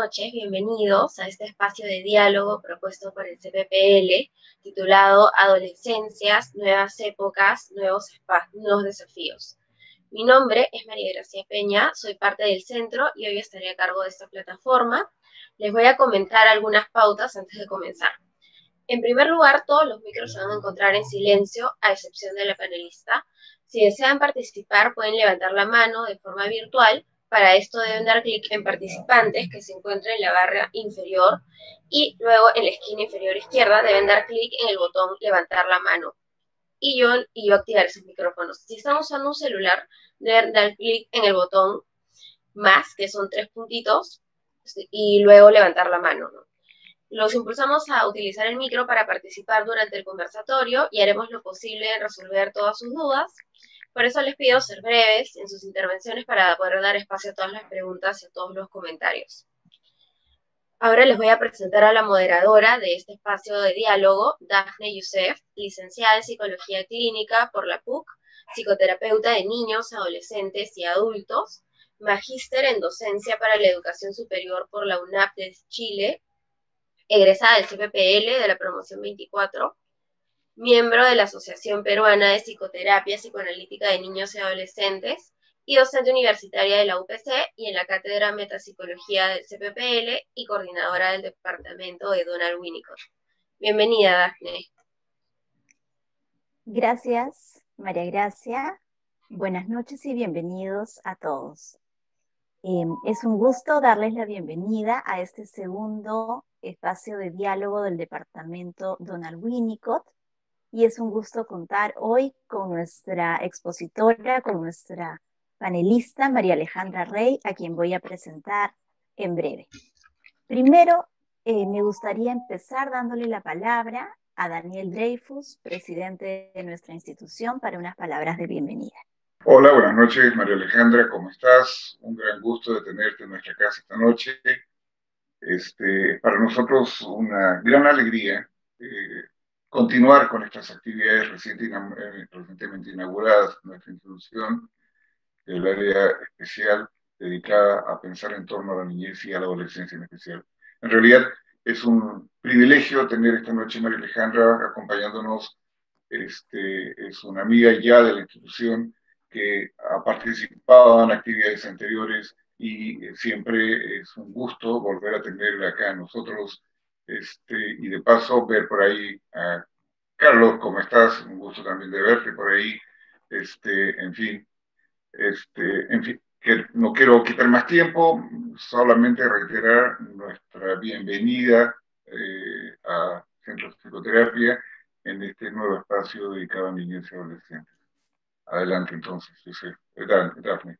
noches, bienvenidos a este espacio de diálogo propuesto por el CPPL, titulado Adolescencias, Nuevas Épocas, Nuevos Desafíos. Mi nombre es María Gracia Peña, soy parte del centro y hoy estaré a cargo de esta plataforma. Les voy a comentar algunas pautas antes de comenzar. En primer lugar, todos los micros se van a encontrar en silencio, a excepción de la panelista. Si desean participar, pueden levantar la mano de forma virtual. Para esto deben dar clic en participantes, que se encuentra en la barra inferior, y luego en la esquina inferior izquierda deben dar clic en el botón levantar la mano y yo activar esos micrófonos. Si están usando un celular, deben dar clic en el botón más, que son 3 puntitos, y luego levantar la mano, ¿no? Los impulsamos a utilizar el micro para participar durante el conversatorio y haremos lo posible en resolver todas sus dudas. Por eso les pido ser breves en sus intervenciones para poder dar espacio a todas las preguntas y a todos los comentarios. Ahora les voy a presentar a la moderadora de este espacio de diálogo, Dafne Youssef, licenciada en Psicología Clínica por la PUC, psicoterapeuta de niños, adolescentes y adultos, magíster en Docencia para la Educación Superior por la UNAP de Chile, egresada del CPPL de la promoción 24, miembro de la Asociación Peruana de Psicoterapia Psicoanalítica de Niños y Adolescentes y docente universitaria de la UPC y en la Cátedra Metapsicología del CPPL y coordinadora del departamento de Donald Winnicott. Bienvenida, Dafne. Gracias, María Gracia. Buenas noches y bienvenidos a todos. Es un gusto darles la bienvenida a este segundo espacio de diálogo del departamento Donald Winnicott y es un gusto contar hoy con nuestra expositora, con nuestra panelista María Alejandra Rey, a quien voy a presentar en breve. Primero, me gustaría empezar dándole la palabra a Daniel Dreyfus, presidente de nuestra institución, para unas palabras de bienvenida. Hola, buenas noches, María Alejandra, ¿cómo estás? Un gran gusto de tenerte en nuestra casa esta noche. Para nosotros una gran alegría continuar con estas actividades recientemente inauguradas en nuestra institución, el área especial dedicada a pensar en torno a la niñez y a la adolescencia en especial. En realidad es un privilegio tener esta noche María Alejandra acompañándonos. Es una amiga ya de la institución que ha participado en actividades anteriores y siempre es un gusto volver a tenerla acá a nosotros. Y de paso ver por ahí a Carlos, ¿cómo estás? Un gusto también de verte por ahí. En fin, que no quiero quitar más tiempo, solamente reiterar nuestra bienvenida a Centro de Psicoterapia en este nuevo espacio dedicado a niños y adolescentes. Adelante entonces, Dafne.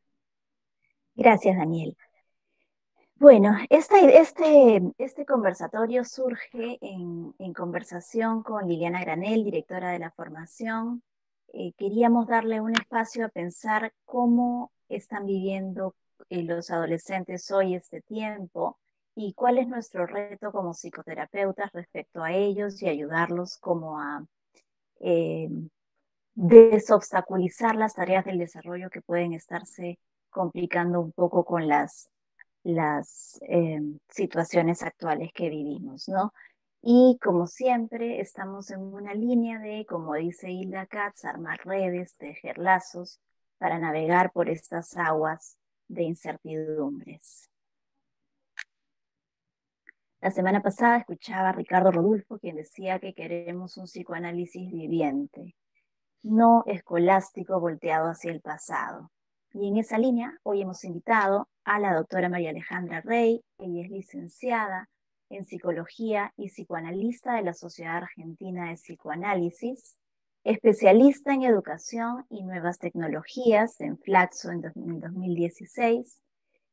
Gracias, Daniel. Bueno, este conversatorio surge en conversación con Liliana Granel, directora de la formación. Queríamos darle un espacio a pensar cómo están viviendo los adolescentes hoy este tiempo y cuál es nuestro reto como psicoterapeutas respecto a ellos y ayudarlos como a desobstaculizar las tareas del desarrollo que pueden estarse complicando un poco con las situaciones actuales que vivimos, ¿no? Y como siempre, estamos en una línea de, como dice Hilda Katz, armar redes, tejer lazos para navegar por estas aguas de incertidumbres. La semana pasada escuchaba a Ricardo Rodulfo, quien decía que queremos un psicoanálisis viviente, no escolástico volteado hacia el pasado. Y en esa línea, hoy hemos invitado a la doctora María Alejandra Rey. Ella es licenciada en Psicología y psicoanalista de la Sociedad Argentina de Psicoanálisis, especialista en Educación y Nuevas Tecnologías en Flaxo en 2016,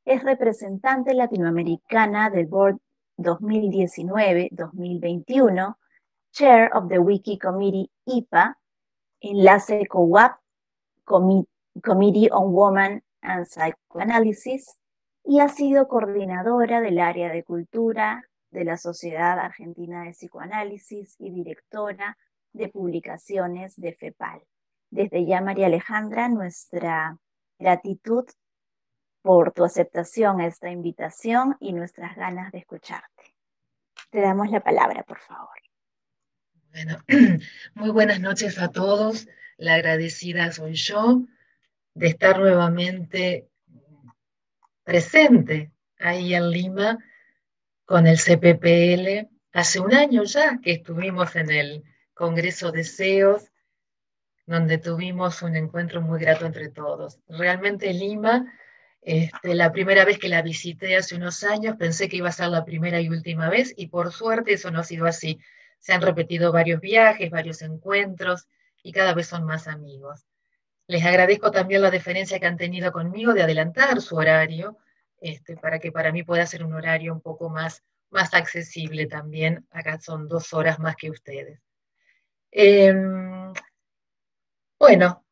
es representante latinoamericana del Board 2019-2021, Chair of the Wiki Committee IPA, enlace COWAP, Committee on Women and Psychoanalysis, y ha sido coordinadora del área de cultura de la Sociedad Argentina de Psicoanálisis y directora de publicaciones de FEPAL. Desde ya, María Alejandra, nuestra gratitud por tu aceptación a esta invitación y nuestras ganas de escucharte. Te damos la palabra, por favor. Bueno, muy buenas noches a todos. La agradecida soy yo de estar nuevamente presente ahí en Lima con el CPPL. Hace un año ya que estuvimos en el Congreso de CEOs, donde tuvimos un encuentro muy grato entre todos. Realmente Lima, la primera vez que la visité hace unos años, pensé que iba a ser la primera y última vez, y por suerte eso no ha sido así. Se han repetido varios viajes, varios encuentros, y cada vez son más amigos. Les agradezco también la deferencia que han tenido conmigo de adelantar su horario, para que para mí pueda ser un horario un poco más accesible también. Acá son 2 horas más que ustedes. Bueno,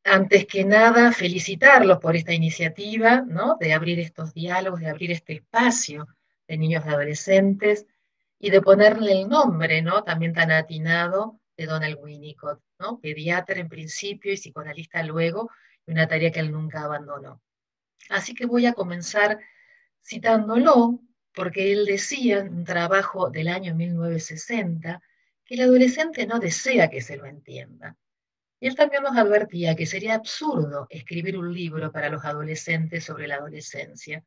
antes que nada, felicitarlos por esta iniciativa, ¿no? De abrir estos diálogos, de abrir este espacio de niños y adolescentes y de ponerle el nombre, ¿no? También tan atinado de Donald Winnicott, ¿no? Pediatra en principio y psicoanalista luego, y una tarea que él nunca abandonó. Así que voy a comenzar citándolo, porque él decía en un trabajo del año 1960 que el adolescente no desea que se lo entienda. Y él también nos advertía que sería absurdo escribir un libro para los adolescentes sobre la adolescencia,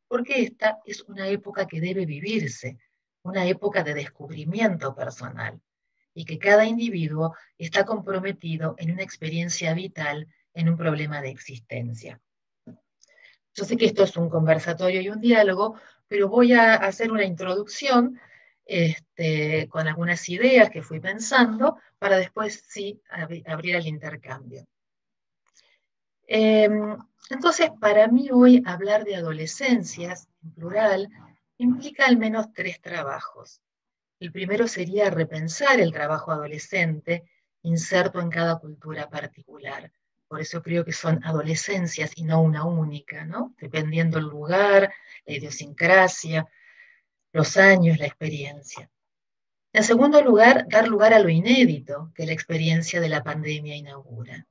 porque esta es una época que debe vivirse, una época de descubrimiento personal, y que cada individuo está comprometido en una experiencia vital, en un problema de existencia. Yo sé que esto es un conversatorio y un diálogo, pero voy a hacer una introducción con algunas ideas que fui pensando para después sí abrir el intercambio. Entonces, para mí hoy hablar de adolescencias, en plural, implica al menos 3 trabajos. El primero sería repensar el trabajo adolescente inserto en cada cultura particular. Por eso creo que son adolescencias y no una única, ¿no? Dependiendo el lugar, la idiosincrasia, los años, la experiencia. En segundo lugar, dar lugar a lo inédito que la experiencia de la pandemia inaugura.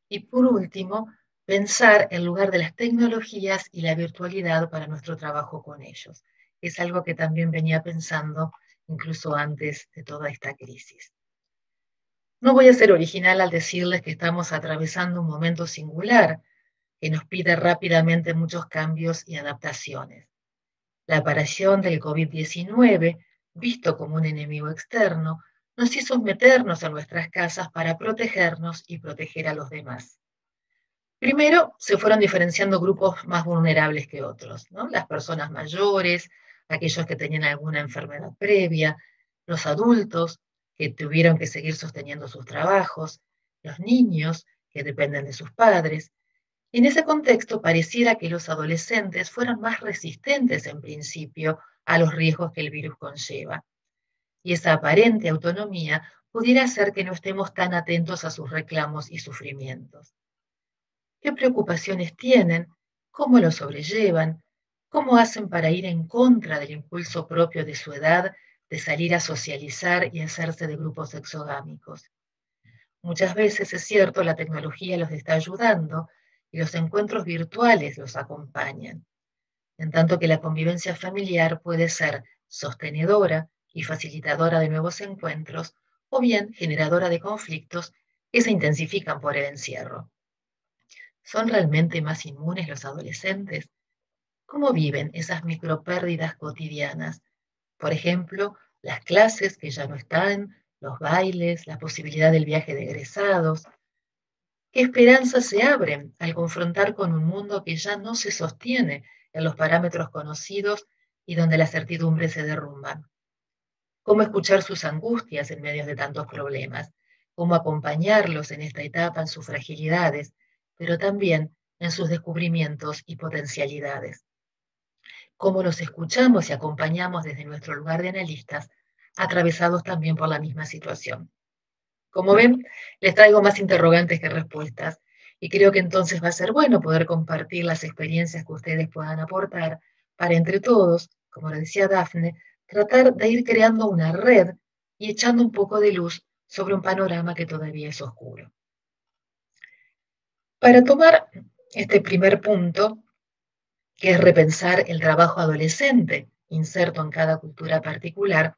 Y por último, pensar el lugar de las tecnologías y la virtualidad para nuestro trabajo con ellos. Es algo que también venía pensando incluso antes de toda esta crisis. No voy a ser original al decirles que estamos atravesando un momento singular que nos pide rápidamente muchos cambios y adaptaciones. La aparición del COVID-19, visto como un enemigo externo, nos hizo meternos en nuestras casas para protegernos y proteger a los demás. Primero, se fueron diferenciando grupos más vulnerables que otros, ¿no? Las personas mayores, aquellos que tenían alguna enfermedad previa, los adultos que tuvieron que seguir sosteniendo sus trabajos, los niños que dependen de sus padres. Y en ese contexto pareciera que los adolescentes fueron más resistentes en principio a los riesgos que el virus conlleva. Y esa aparente autonomía pudiera hacer que no estemos tan atentos a sus reclamos y sufrimientos. ¿Qué preocupaciones tienen? ¿Cómo lo sobrellevan? ¿Cómo hacen para ir en contra del impulso propio de su edad de salir a socializar y hacerse de grupos exogámicos? Muchas veces es cierto, la tecnología los está ayudando y los encuentros virtuales los acompañan, en tanto que la convivencia familiar puede ser sostenedora y facilitadora de nuevos encuentros o bien generadora de conflictos que se intensifican por el encierro. ¿Son realmente más inmunes los adolescentes? ¿Cómo viven esas micropérdidas cotidianas? Por ejemplo, las clases que ya no están, los bailes, la posibilidad del viaje de egresados. ¿Qué esperanzas se abren al confrontar con un mundo que ya no se sostiene en los parámetros conocidos y donde las certidumbres se derrumban? ¿Cómo escuchar sus angustias en medio de tantos problemas? ¿Cómo acompañarlos en esta etapa en sus fragilidades, pero también en sus descubrimientos y potencialidades? ¿Cómo los escuchamos y acompañamos desde nuestro lugar de analistas, atravesados también por la misma situación? Como ven, les traigo más interrogantes que respuestas, y creo que entonces va a ser bueno poder compartir las experiencias que ustedes puedan aportar para entre todos, como lo decía Dafne, tratar de ir creando una red y echando un poco de luz sobre un panorama que todavía es oscuro. Para tomar este primer punto, que es repensar el trabajo adolescente, inserto en cada cultura particular,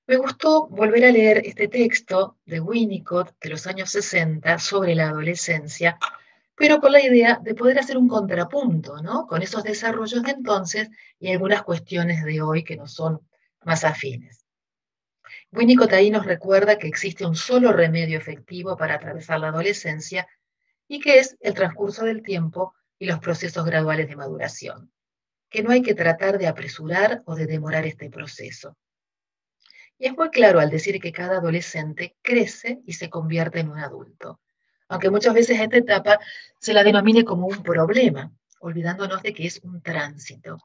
me gustó volver a leer este texto de Winnicott de los años 60 sobre la adolescencia, pero con la idea de poder hacer un contrapunto, ¿no?, con esos desarrollos de entonces y algunas cuestiones de hoy que nos son más afines. Winnicott ahí nos recuerda que existe un solo remedio efectivo para atravesar la adolescencia y que es el transcurso del tiempo y los procesos graduales de maduración, que no hay que tratar de apresurar o de demorar este proceso. Y es muy claro al decir que cada adolescente crece y se convierte en un adulto, aunque muchas veces a esta etapa se la denomine como un problema, olvidándonos de que es un tránsito.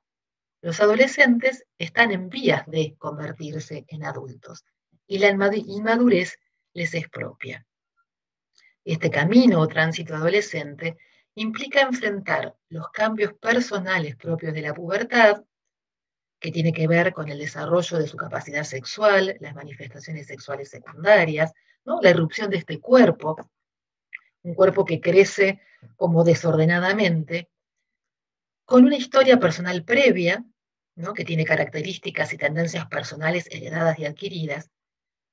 Los adolescentes están en vías de convertirse en adultos y la inmadurez les es propia. Este camino o tránsito adolescente implica enfrentar los cambios personales propios de la pubertad, que tiene que ver con el desarrollo de su capacidad sexual, las manifestaciones sexuales secundarias, ¿no?, la irrupción de este cuerpo, un cuerpo que crece como desordenadamente, con una historia personal previa, ¿no?, que tiene características y tendencias personales heredadas y adquiridas,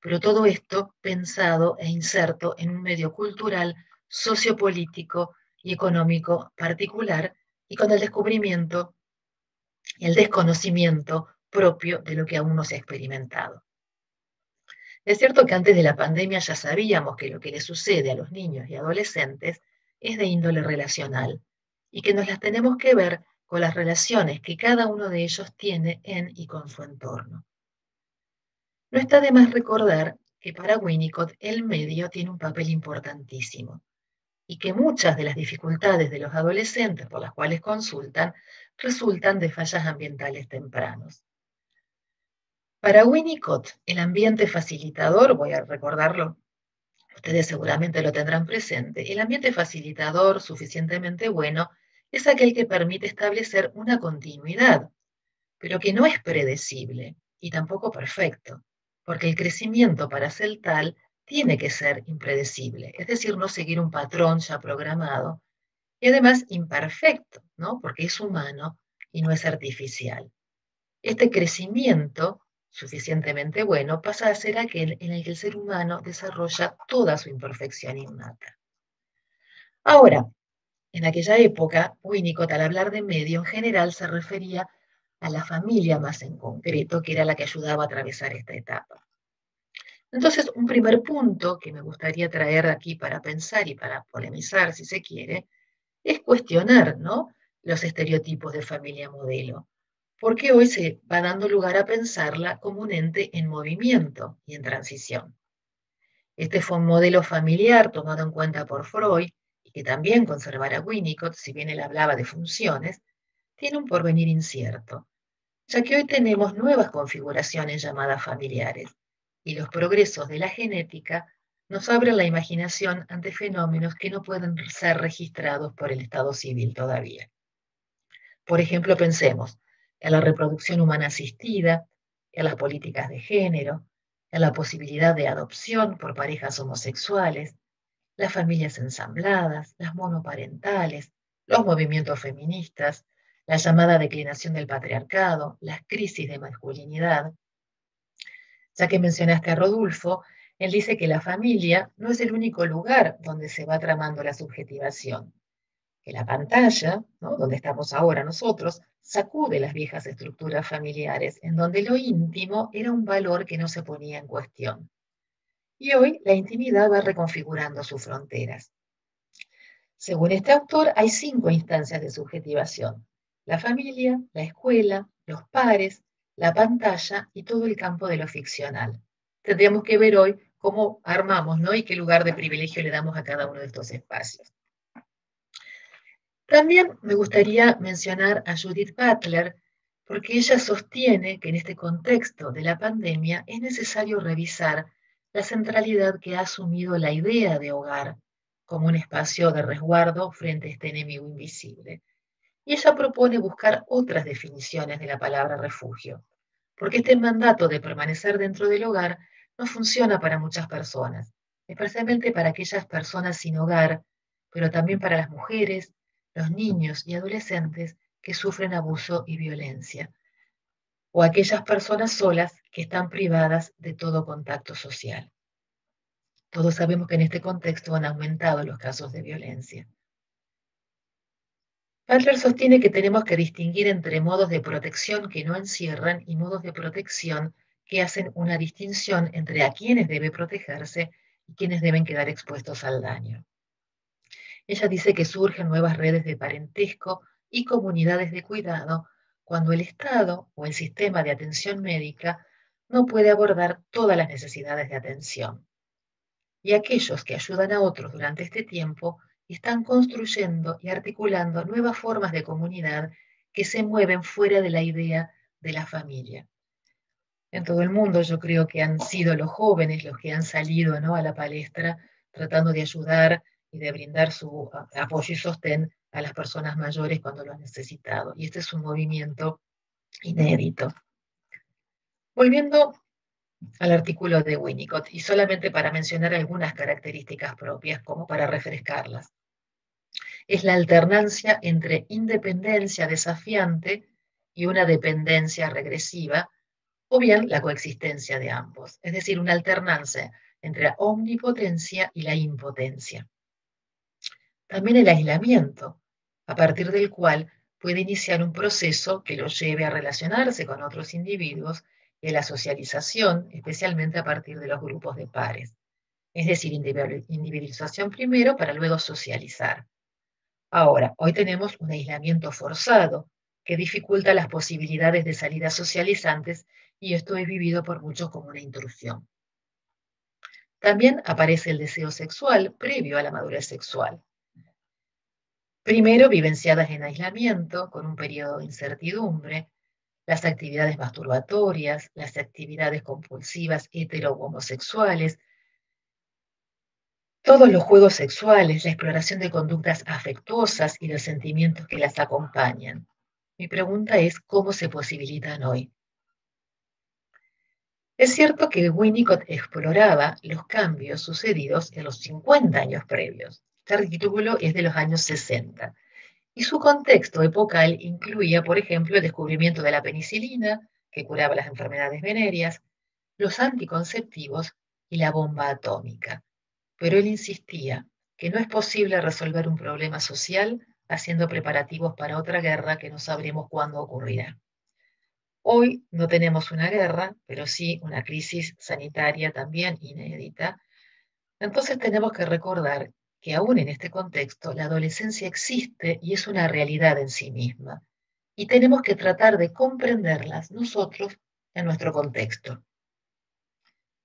pero todo esto pensado e inserto en un medio cultural, sociopolítico y económico particular, y con el descubrimiento y el desconocimiento propio de lo que aún no se ha experimentado. Es cierto que antes de la pandemia ya sabíamos que lo que le sucede a los niños y adolescentes es de índole relacional y que nos las tenemos que ver con las relaciones que cada uno de ellos tiene en y con su entorno. No está de más recordar que para Winnicott el medio tiene un papel importantísimo y que muchas de las dificultades de los adolescentes por las cuales consultan resultan de fallas ambientales tempranos. Para Winnicott, el ambiente facilitador, voy a recordarlo, ustedes seguramente lo tendrán presente, el ambiente facilitador suficientemente bueno es aquel que permite establecer una continuidad, pero que no es predecible y tampoco perfecto, porque el crecimiento para ser tal tiene que ser impredecible, es decir, no seguir un patrón ya programado, y además imperfecto, ¿no?, porque es humano y no es artificial. Este crecimiento suficientemente bueno pasa a ser aquel en el que el ser humano desarrolla toda su imperfección innata. Ahora, en aquella época, Winnicott, al hablar de medio, en general se refería a la familia más en concreto, que era la que ayudaba a atravesar esta etapa. Entonces, un primer punto que me gustaría traer aquí para pensar y para polemizar, si se quiere, es cuestionar, ¿no?, los estereotipos de familia modelo, porque hoy se va dando lugar a pensarla como un ente en movimiento y en transición. Este fue un modelo familiar tomado en cuenta por Freud y que también conservara Winnicott, si bien él hablaba de funciones, tiene un porvenir incierto, ya que hoy tenemos nuevas configuraciones llamadas familiares y los progresos de la genética nos abren la imaginación ante fenómenos que no pueden ser registrados por el Estado civil todavía. Por ejemplo, pensemos en la reproducción humana asistida, en las políticas de género, en la posibilidad de adopción por parejas homosexuales, las familias ensambladas, las monoparentales, los movimientos feministas, la llamada declinación del patriarcado, las crisis de masculinidad. Ya que mencionaste a Rodulfo, él dice que la familia no es el único lugar donde se va tramando la subjetivación, que la pantalla, ¿no?, donde estamos ahora nosotros, sacude las viejas estructuras familiares, en donde lo íntimo era un valor que no se ponía en cuestión. Y hoy la intimidad va reconfigurando sus fronteras. Según este autor, hay 5 instancias de subjetivación: la familia, la escuela, los pares, la pantalla y todo el campo de lo ficcional. Tendríamos que ver hoy cómo armamos, ¿no?, y qué lugar de privilegio le damos a cada uno de estos espacios. También me gustaría mencionar a Judith Butler, porque ella sostiene que en este contexto de la pandemia es necesario revisar la centralidad que ha asumido la idea de hogar como un espacio de resguardo frente a este enemigo invisible. Y ella propone buscar otras definiciones de la palabra refugio, porque este mandato de permanecer dentro del hogar no funciona para muchas personas, especialmente para aquellas personas sin hogar, pero también para las mujeres, los niños y adolescentes que sufren abuso y violencia, o aquellas personas solas que están privadas de todo contacto social. Todos sabemos que en este contexto han aumentado los casos de violencia. Butler sostiene que tenemos que distinguir entre modos de protección que no encierran y modos de protección que hacen una distinción entre a quienes debe protegerse y quienes deben quedar expuestos al daño. Ella dice que surgen nuevas redes de parentesco y comunidades de cuidado cuando el Estado o el sistema de atención médica no puede abordar todas las necesidades de atención. Y aquellos que ayudan a otros durante este tiempo están construyendo y articulando nuevas formas de comunidad que se mueven fuera de la idea de la familia. En todo el mundo yo creo que han sido los jóvenes los que han salido, ¿no?, a la palestra tratando de ayudar y de brindar su apoyo y sostén a las personas mayores cuando lo han necesitado. Y este es un movimiento inédito. Volviendo al artículo de Winnicott, y solamente para mencionar algunas características propias, como para refrescarlas. Es la alternancia entre independencia desafiante y una dependencia regresiva, o bien la coexistencia de ambos, es decir, una alternancia entre la omnipotencia y la impotencia. También el aislamiento, a partir del cual puede iniciar un proceso que lo lleve a relacionarse con otros individuos, y la socialización, especialmente a partir de los grupos de pares. Es decir, individualización primero para luego socializar. Ahora, hoy tenemos un aislamiento forzado que dificulta las posibilidades de salidas socializantes, y esto es vivido por muchos como una intrusión. También aparece el deseo sexual previo a la madurez sexual. Primero vivenciadas en aislamiento, con un periodo de incertidumbre, las actividades masturbatorias, las actividades compulsivas hetero-homosexuales, todos los juegos sexuales, la exploración de conductas afectuosas y los sentimientos que las acompañan. Mi pregunta es, ¿cómo se posibilitan hoy? Es cierto que Winnicott exploraba los cambios sucedidos en los 50 años previos. Este artículo es de los años 60. Y su contexto epocal incluía, por ejemplo, el descubrimiento de la penicilina, que curaba las enfermedades venéreas, los anticonceptivos y la bomba atómica. Pero él insistía que no es posible resolver un problema social haciendo preparativos para otra guerra que no sabremos cuándo ocurrirá. Hoy no tenemos una guerra, pero sí una crisis sanitaria también inédita. Entonces tenemos que recordar que aún en este contexto la adolescencia existe y es una realidad en sí misma, y tenemos que tratar de comprenderlas nosotros en nuestro contexto.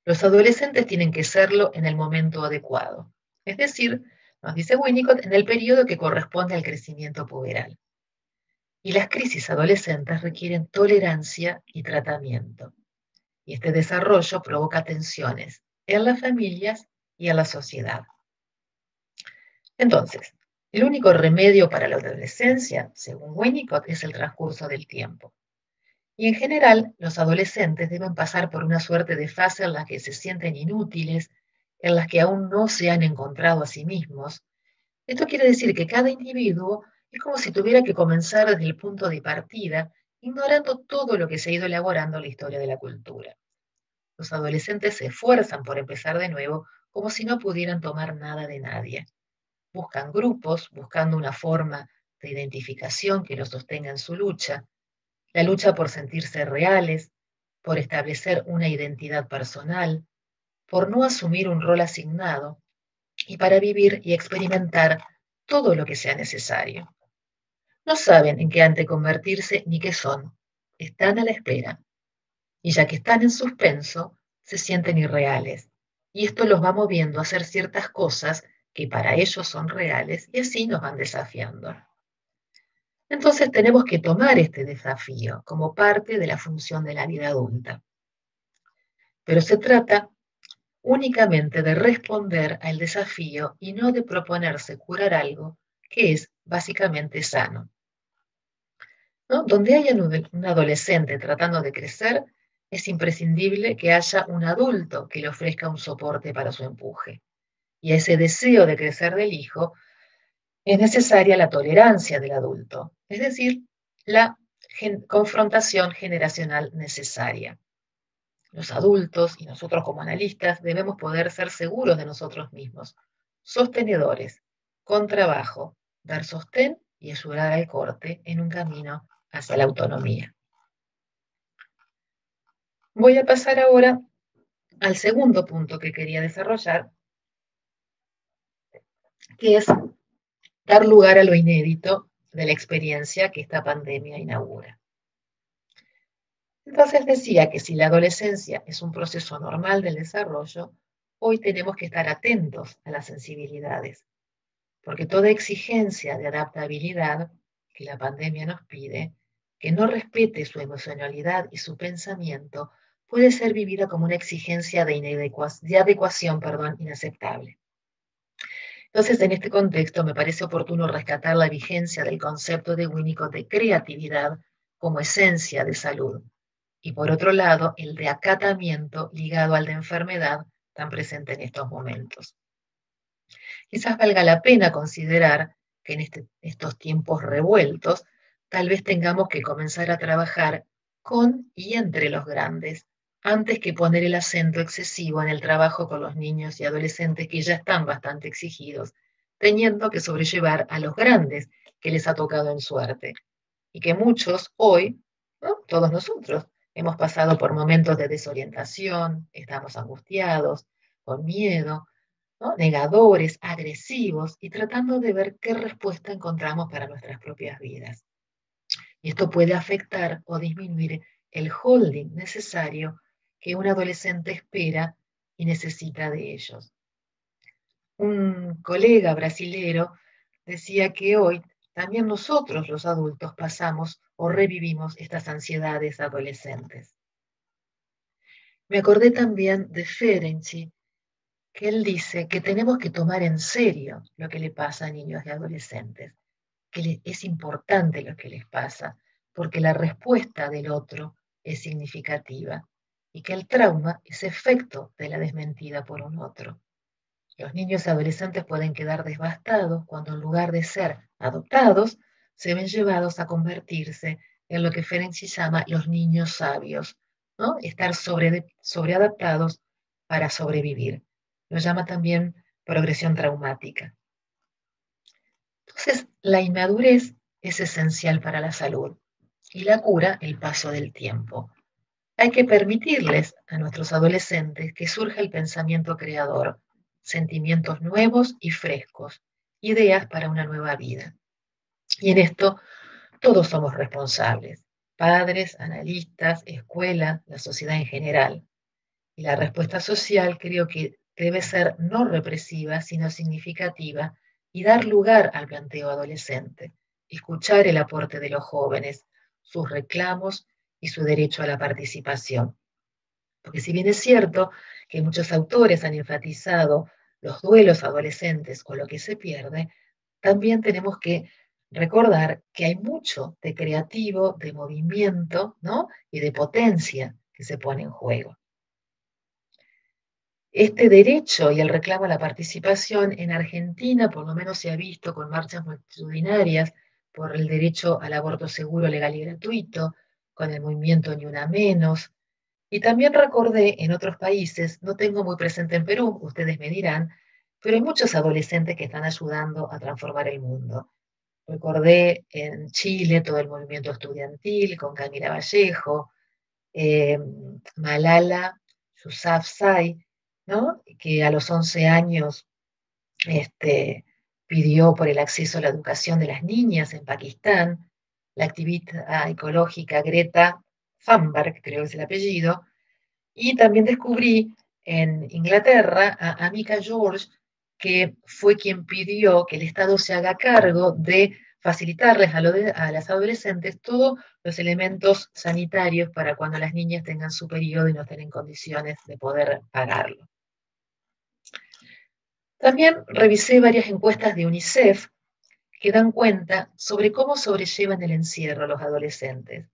Los adolescentes tienen que serlo en el momento adecuado, es decir, nos dice Winnicott, en el periodo que corresponde al crecimiento puberal. Y las crisis adolescentes requieren tolerancia y tratamiento, y este desarrollo provoca tensiones en las familias y en la sociedad. Entonces, el único remedio para la adolescencia, según Winnicott, es el transcurso del tiempo. Y en general, los adolescentes deben pasar por una suerte de fase en la que se sienten inútiles, en las que aún no se han encontrado a sí mismos. Esto quiere decir que cada individuo es como si tuviera que comenzar desde el punto de partida, ignorando todo lo que se ha ido elaborando en la historia de la cultura. Los adolescentes se esfuerzan por empezar de nuevo, como si no pudieran tomar nada de nadie. Buscan grupos, buscando una forma de identificación que los sostenga en su lucha. La lucha por sentirse reales, por establecer una identidad personal, por no asumir un rol asignado y para vivir y experimentar todo lo que sea necesario. No saben en qué han de convertirse ni qué son. Están a la espera. Y ya que están en suspenso, se sienten irreales. Y esto los va moviendo a hacer ciertas cosas que para ellos son reales y así nos van desafiando. Entonces tenemos que tomar este desafío como parte de la función de la vida adulta. Pero se trata únicamente de responder al desafío y no de proponerse curar algo que es básicamente sano. ¿No? Donde haya un adolescente tratando de crecer, es imprescindible que haya un adulto que le ofrezca un soporte para su empuje. Y a ese deseo de crecer del hijo es necesaria la tolerancia del adulto, es decir, la confrontación generacional necesaria. Los adultos y nosotros como analistas debemos poder ser seguros de nosotros mismos, sostenedores, con trabajo, dar sostén y ayudar al corte en un camino hacia la autonomía. Voy a pasar ahora al segundo punto que quería desarrollar, que es dar lugar a lo inédito de la experiencia que esta pandemia inaugura. Entonces decía que si la adolescencia es un proceso normal del desarrollo, hoy tenemos que estar atentos a las sensibilidades, porque toda exigencia de adaptabilidad que la pandemia nos pide, que no respete su emocionalidad y su pensamiento, puede ser vivida como una exigencia de adecuación inaceptable. Entonces, en este contexto, me parece oportuno rescatar la vigencia del concepto de Winnicott de creatividad como esencia de salud. Y por otro lado, el de acatamiento ligado al de enfermedad tan presente en estos momentos. Quizás valga la pena considerar que en estos tiempos revueltos, tal vez tengamos que comenzar a trabajar con y entre los grandes, antes que poner el acento excesivo en el trabajo con los niños y adolescentes que ya están bastante exigidos, teniendo que sobrellevar a los grandes que les ha tocado en suerte. Y que muchos hoy, ¿no? Todos nosotros, hemos pasado por momentos de desorientación, estamos angustiados, con miedo, ¿no? Negadores, agresivos y tratando de ver qué respuesta encontramos para nuestras propias vidas. Y esto puede afectar o disminuir el holding necesario que un adolescente espera y necesita de ellos. Un colega brasilero decía que hoy también nosotros los adultos pasamos o revivimos estas ansiedades adolescentes. Me acordé también de Ferenczi, que él dice que tenemos que tomar en serio lo que le pasa a niños y adolescentes, que es importante lo que les pasa, porque la respuesta del otro es significativa y que el trauma es efecto de la desmentida por un otro. Los niños y adolescentes pueden quedar devastados cuando en lugar de ser adoptados, se ven llevados a convertirse en lo que Ferenczi llama los niños sabios, ¿no? Estar sobreadaptados para sobrevivir. Lo llama también progresión traumática. Entonces, la inmadurez es esencial para la salud y la cura el paso del tiempo. Hay que permitirles a nuestros adolescentes que surja el pensamiento creador, sentimientos nuevos y frescos, ideas para una nueva vida. Y en esto todos somos responsables, padres, analistas, escuela, la sociedad en general. Y la respuesta social creo que debe ser no represiva, sino significativa y dar lugar al planteo adolescente, escuchar el aporte de los jóvenes, sus reclamos y su derecho a la participación. Porque si bien es cierto que muchos autores han enfatizado los duelos adolescentes o lo que se pierde, también tenemos que recordar que hay mucho de creativo, de movimiento, ¿no? Y de potencia que se pone en juego. Este derecho y el reclamo a la participación en Argentina, por lo menos se ha visto con marchas multitudinarias por el derecho al aborto seguro, legal y gratuito, con el movimiento Ni Una Menos. Y también recordé en otros países, no tengo muy presente en Perú, ustedes me dirán, pero hay muchos adolescentes que están ayudando a transformar el mundo. Recordé en Chile todo el movimiento estudiantil con Camila Vallejo, Malala Yousafzai, ¿no? Que a los 11 años pidió por el acceso a la educación de las niñas en Pakistán, la activista ecológica Greta Thunberg, creo que es el apellido, y también descubrí en Inglaterra a Mika George, que fue quien pidió que el Estado se haga cargo de facilitarles a las adolescentes todos los elementos sanitarios para cuando las niñas tengan su periodo y no estén en condiciones de poder pagarlo. También revisé varias encuestas de UNICEF que dan cuenta sobre cómo sobrellevan el encierro los adolescentes.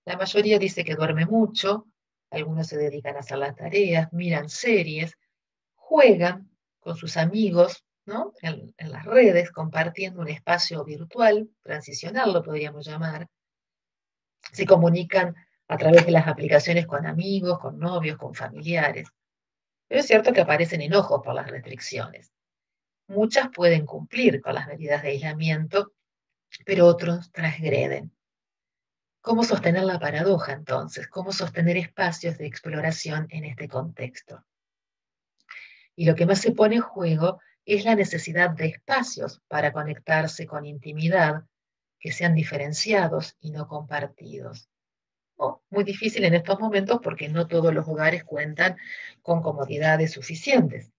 La mayoría dice que duerme mucho, algunos se dedican a hacer las tareas, miran series, juegan con sus amigos, ¿no? en las redes, compartiendo un espacio virtual, transicional lo podríamos llamar, Se comunican a través de las aplicaciones con amigos, con novios, con familiares. Pero es cierto que aparecen enojos por las restricciones. Muchas pueden cumplir con las medidas de aislamiento, pero otros transgreden. ¿Cómo sostener la paradoja entonces? ¿Cómo sostener espacios de exploración en este contexto? Y lo que más se pone en juego es la necesidad de espacios para conectarse con intimidad que sean diferenciados y no compartidos. Muy difícil en estos momentos porque no todos los hogares cuentan con comodidades suficientes.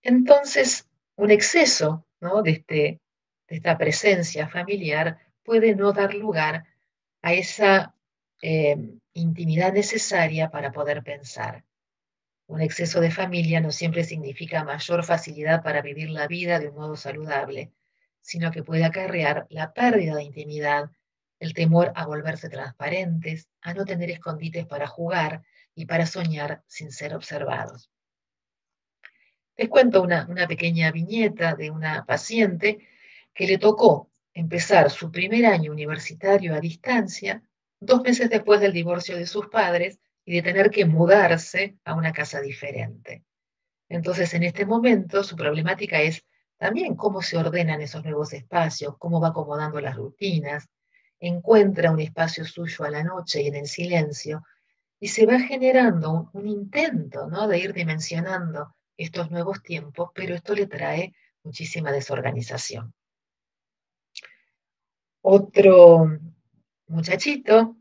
Entonces, un exceso, ¿no?, de esta presencia familiar puede no dar lugar a esa intimidad necesaria para poder pensar. Un exceso de familia no siempre significa mayor facilidad para vivir la vida de un modo saludable, sino que puede acarrear la pérdida de intimidad, el temor a volverse transparentes, a no tener escondites para jugar y para soñar sin ser observados. Les cuento una pequeña viñeta de una paciente que le tocó empezar su primer año universitario a distancia 2 meses después del divorcio de sus padres y de tener que mudarse a una casa diferente. Entonces, en este momento, su problemática es también cómo se ordenan esos nuevos espacios, cómo va acomodando las rutinas, encuentra un espacio suyo a la noche y en el silencio, y se va generando un intento, ¿no?, de ir dimensionando estos nuevos tiempos, pero esto le trae muchísima desorganización. Otro muchachito,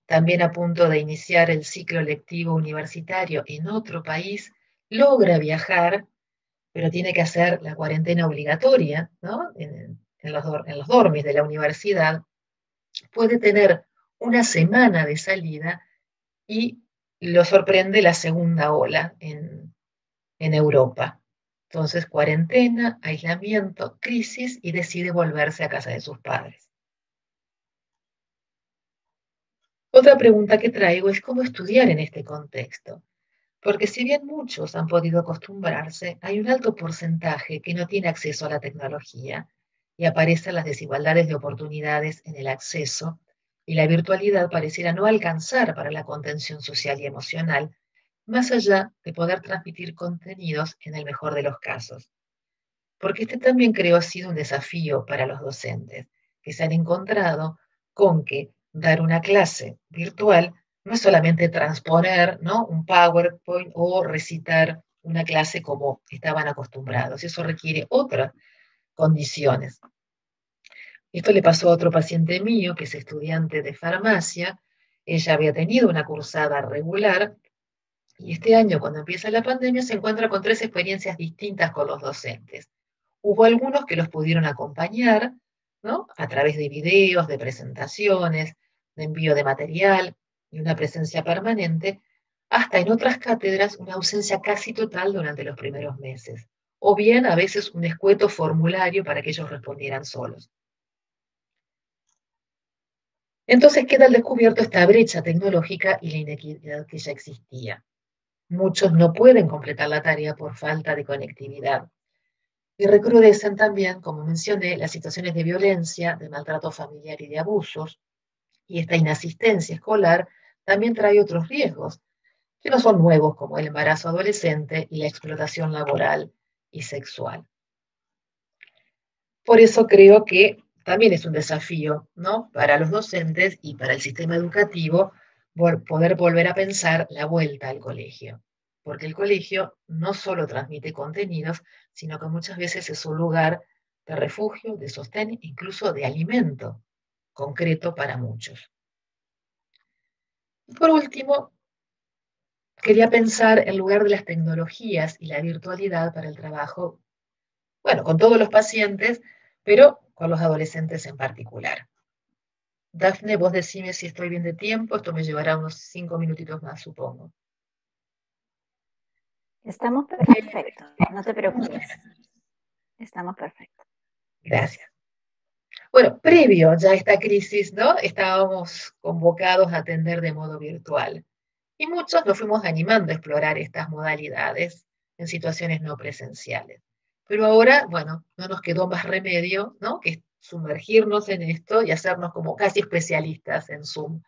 también a punto de iniciar el ciclo lectivo universitario en otro país, logra viajar, pero tiene que hacer la cuarentena obligatoria, ¿no?, en los dormis de la universidad. Puede tener una semana de salida y lo sorprende la segunda ola en Europa. Entonces, cuarentena, aislamiento, crisis y decide volverse a casa de sus padres. Otra pregunta que traigo es cómo estudiar en este contexto, porque si bien muchos han podido acostumbrarse, hay un alto porcentaje que no tiene acceso a la tecnología y aparecen las desigualdades de oportunidades en el acceso y la virtualidad pareciera no alcanzar para la contención social y emocional, más allá de poder transmitir contenidos en el mejor de los casos. Porque este también creo ha sido un desafío para los docentes, que se han encontrado con que dar una clase virtual no es solamente transponer, ¿no?, un PowerPoint o recitar una clase como estaban acostumbrados. Eso requiere otras condiciones. Esto le pasó a otro paciente mío, que es estudiante de farmacia. Ella había tenido una cursada regular y este año, cuando empieza la pandemia, se encuentra con 3 experiencias distintas con los docentes. Hubo algunos que los pudieron acompañar, ¿no?, a través de videos, de presentaciones, de envío de material y una presencia permanente, hasta en otras cátedras una ausencia casi total durante los primeros meses, o bien a veces un escueto formulario para que ellos respondieran solos. Entonces queda al descubierto esta brecha tecnológica y la inequidad que ya existía. Muchos no pueden completar la tarea por falta de conectividad. Y recrudecen también, como mencioné, las situaciones de violencia, de maltrato familiar y de abusos. Y esta inasistencia escolar también trae otros riesgos, que no son nuevos, como el embarazo adolescente y la explotación laboral y sexual. Por eso creo que también es un desafío, ¿no?, para los docentes y para el sistema educativo poder volver a pensar la vuelta al colegio. Porque el colegio no solo transmite contenidos, sino que muchas veces es un lugar de refugio, de sostén, incluso de alimento concreto para muchos. Y por último, quería pensar en lugar de las tecnologías y la virtualidad para el trabajo, bueno, con todos los pacientes, pero con los adolescentes en particular. Dafne, vos decime si estoy bien de tiempo, esto me llevará unos 5 minutitos más, supongo. Estamos perfectos, no te preocupes. Estamos perfectos. Gracias. Bueno, previo ya a esta crisis, ¿no?, estábamos convocados a atender de modo virtual. Y muchos nos fuimos animando a explorar estas modalidades en situaciones no presenciales. Pero ahora, bueno, no nos quedó más remedio, ¿no?, que sumergirnos en esto y hacernos como casi especialistas en Zoom.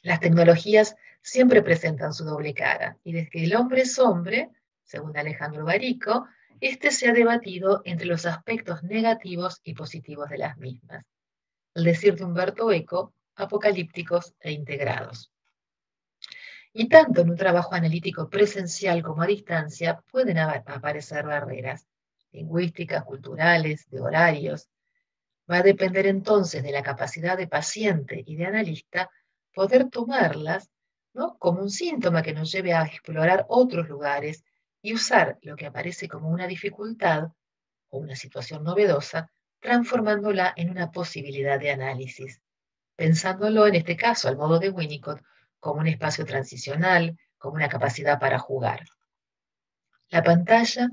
Las tecnologías siempre presentan su doble cara, y desde que el hombre es hombre, según Alejandro Barico, este se ha debatido entre los aspectos negativos y positivos de las mismas. Al decir de Humberto Eco, apocalípticos e integrados. Y tanto en un trabajo analítico presencial como a distancia pueden aparecer barreras lingüísticas, culturales, de horarios. Va a depender entonces de la capacidad de paciente y de analista poder tomarlas, ¿no?, como un síntoma que nos lleve a explorar otros lugares y usar lo que aparece como una dificultad o una situación novedosa, transformándola en una posibilidad de análisis, pensándolo en este caso al modo de Winnicott como un espacio transicional, como una capacidad para jugar. La pantalla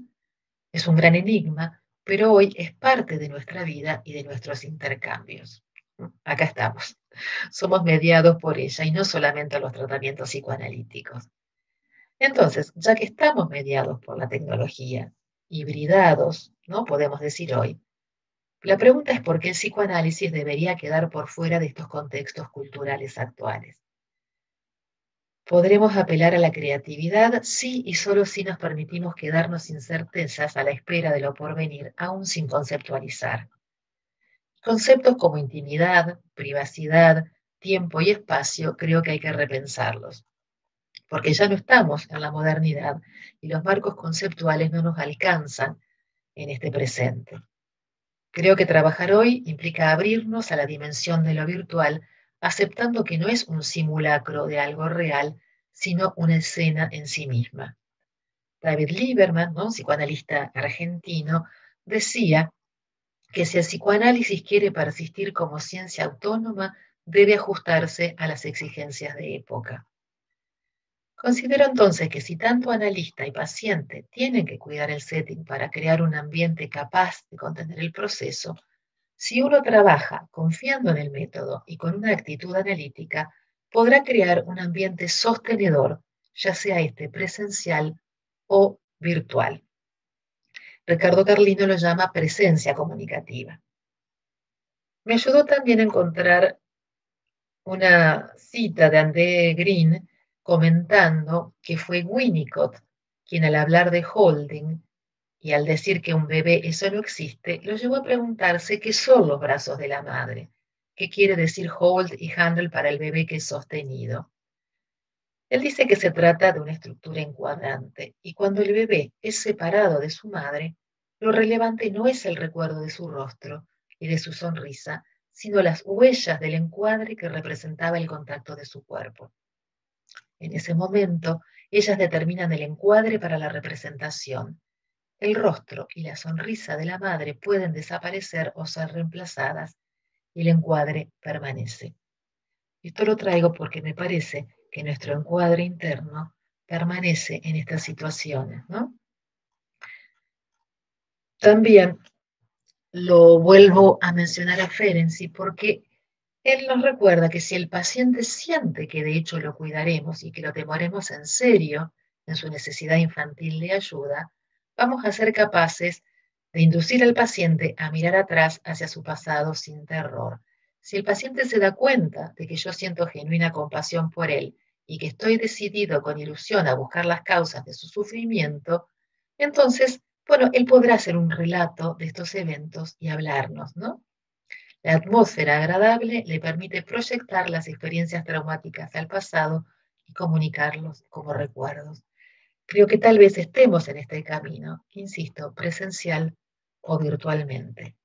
es un gran enigma, pero hoy es parte de nuestra vida y de nuestros intercambios. Acá estamos. Somos mediados por ella y no solamente los tratamientos psicoanalíticos. Entonces, ya que estamos mediados por la tecnología, hibridados, ¿no?, podemos decir hoy, la pregunta es por qué el psicoanálisis debería quedar por fuera de estos contextos culturales actuales. Podremos apelar a la creatividad si y solo si nos permitimos quedarnos sin certezas a la espera de lo porvenir, aún sin conceptualizar. Conceptos como intimidad, privacidad, tiempo y espacio creo que hay que repensarlos, porque ya no estamos en la modernidad y los marcos conceptuales no nos alcanzan en este presente. Creo que trabajar hoy implica abrirnos a la dimensión de lo virtual, aceptando que no es un simulacro de algo real, sino una escena en sí misma. David Lieberman, ¿no?, psicoanalista argentino, decía que si el psicoanálisis quiere persistir como ciencia autónoma, debe ajustarse a las exigencias de época. Considero entonces que si tanto analista y paciente tienen que cuidar el setting para crear un ambiente capaz de contener el proceso, si uno trabaja confiando en el método y con una actitud analítica, podrá crear un ambiente sostenedor, ya sea este presencial o virtual. Ricardo Carlino lo llama presencia comunicativa. Me ayudó también a encontrar una cita de André Green comentando que fue Winnicott quien, al hablar de holding y al decir que un bebé eso no existe, lo llevó a preguntarse qué son los brazos de la madre, qué quiere decir hold y handle para el bebé que es sostenido. Él dice que se trata de una estructura encuadrante y cuando el bebé es separado de su madre, lo relevante no es el recuerdo de su rostro y de su sonrisa, sino las huellas del encuadre que representaba el contacto de su cuerpo. En ese momento, ellas determinan el encuadre para la representación. El rostro y la sonrisa de la madre pueden desaparecer o ser reemplazadas y el encuadre permanece. Esto lo traigo porque me parece que nuestro encuadre interno permanece en estas situaciones, ¿no? También lo vuelvo a mencionar a Ferenczi porque él nos recuerda que si el paciente siente que de hecho lo cuidaremos y que lo tomaremos en serio en su necesidad infantil de ayuda, vamos a ser capaces de inducir al paciente a mirar atrás hacia su pasado sin terror. Si el paciente se da cuenta de que yo siento genuina compasión por él y que estoy decidido con ilusión a buscar las causas de su sufrimiento, entonces, bueno, él podrá hacer un relato de estos eventos y hablarnos, ¿no? La atmósfera agradable le permite proyectar las experiencias traumáticas al pasado y comunicarlos como recuerdos. Creo que tal vez estemos en este camino, insisto, presencial o virtualmente.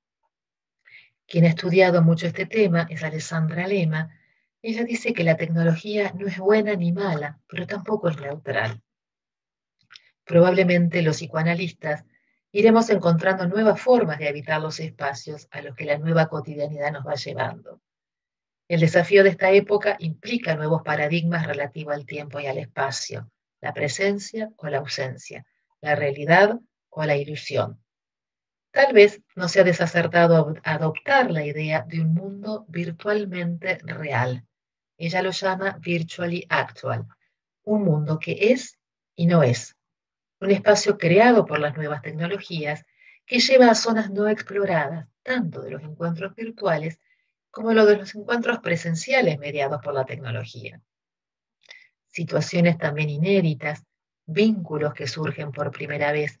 Quien ha estudiado mucho este tema es Alessandra Lema. Ella dice que la tecnología no es buena ni mala, pero tampoco es neutral. Probablemente los psicoanalistas iremos encontrando nuevas formas de habitar los espacios a los que la nueva cotidianidad nos va llevando. El desafío de esta época implica nuevos paradigmas relativos al tiempo y al espacio, la presencia o la ausencia, la realidad o la ilusión. Tal vez no sea desacertado adoptar la idea de un mundo virtualmente real. Ella lo llama virtually actual, un mundo que es y no es. Un espacio creado por las nuevas tecnologías que lleva a zonas no exploradas, tanto de los encuentros virtuales como lo de los encuentros presenciales mediados por la tecnología. Situaciones también inéditas, vínculos que surgen por primera vez,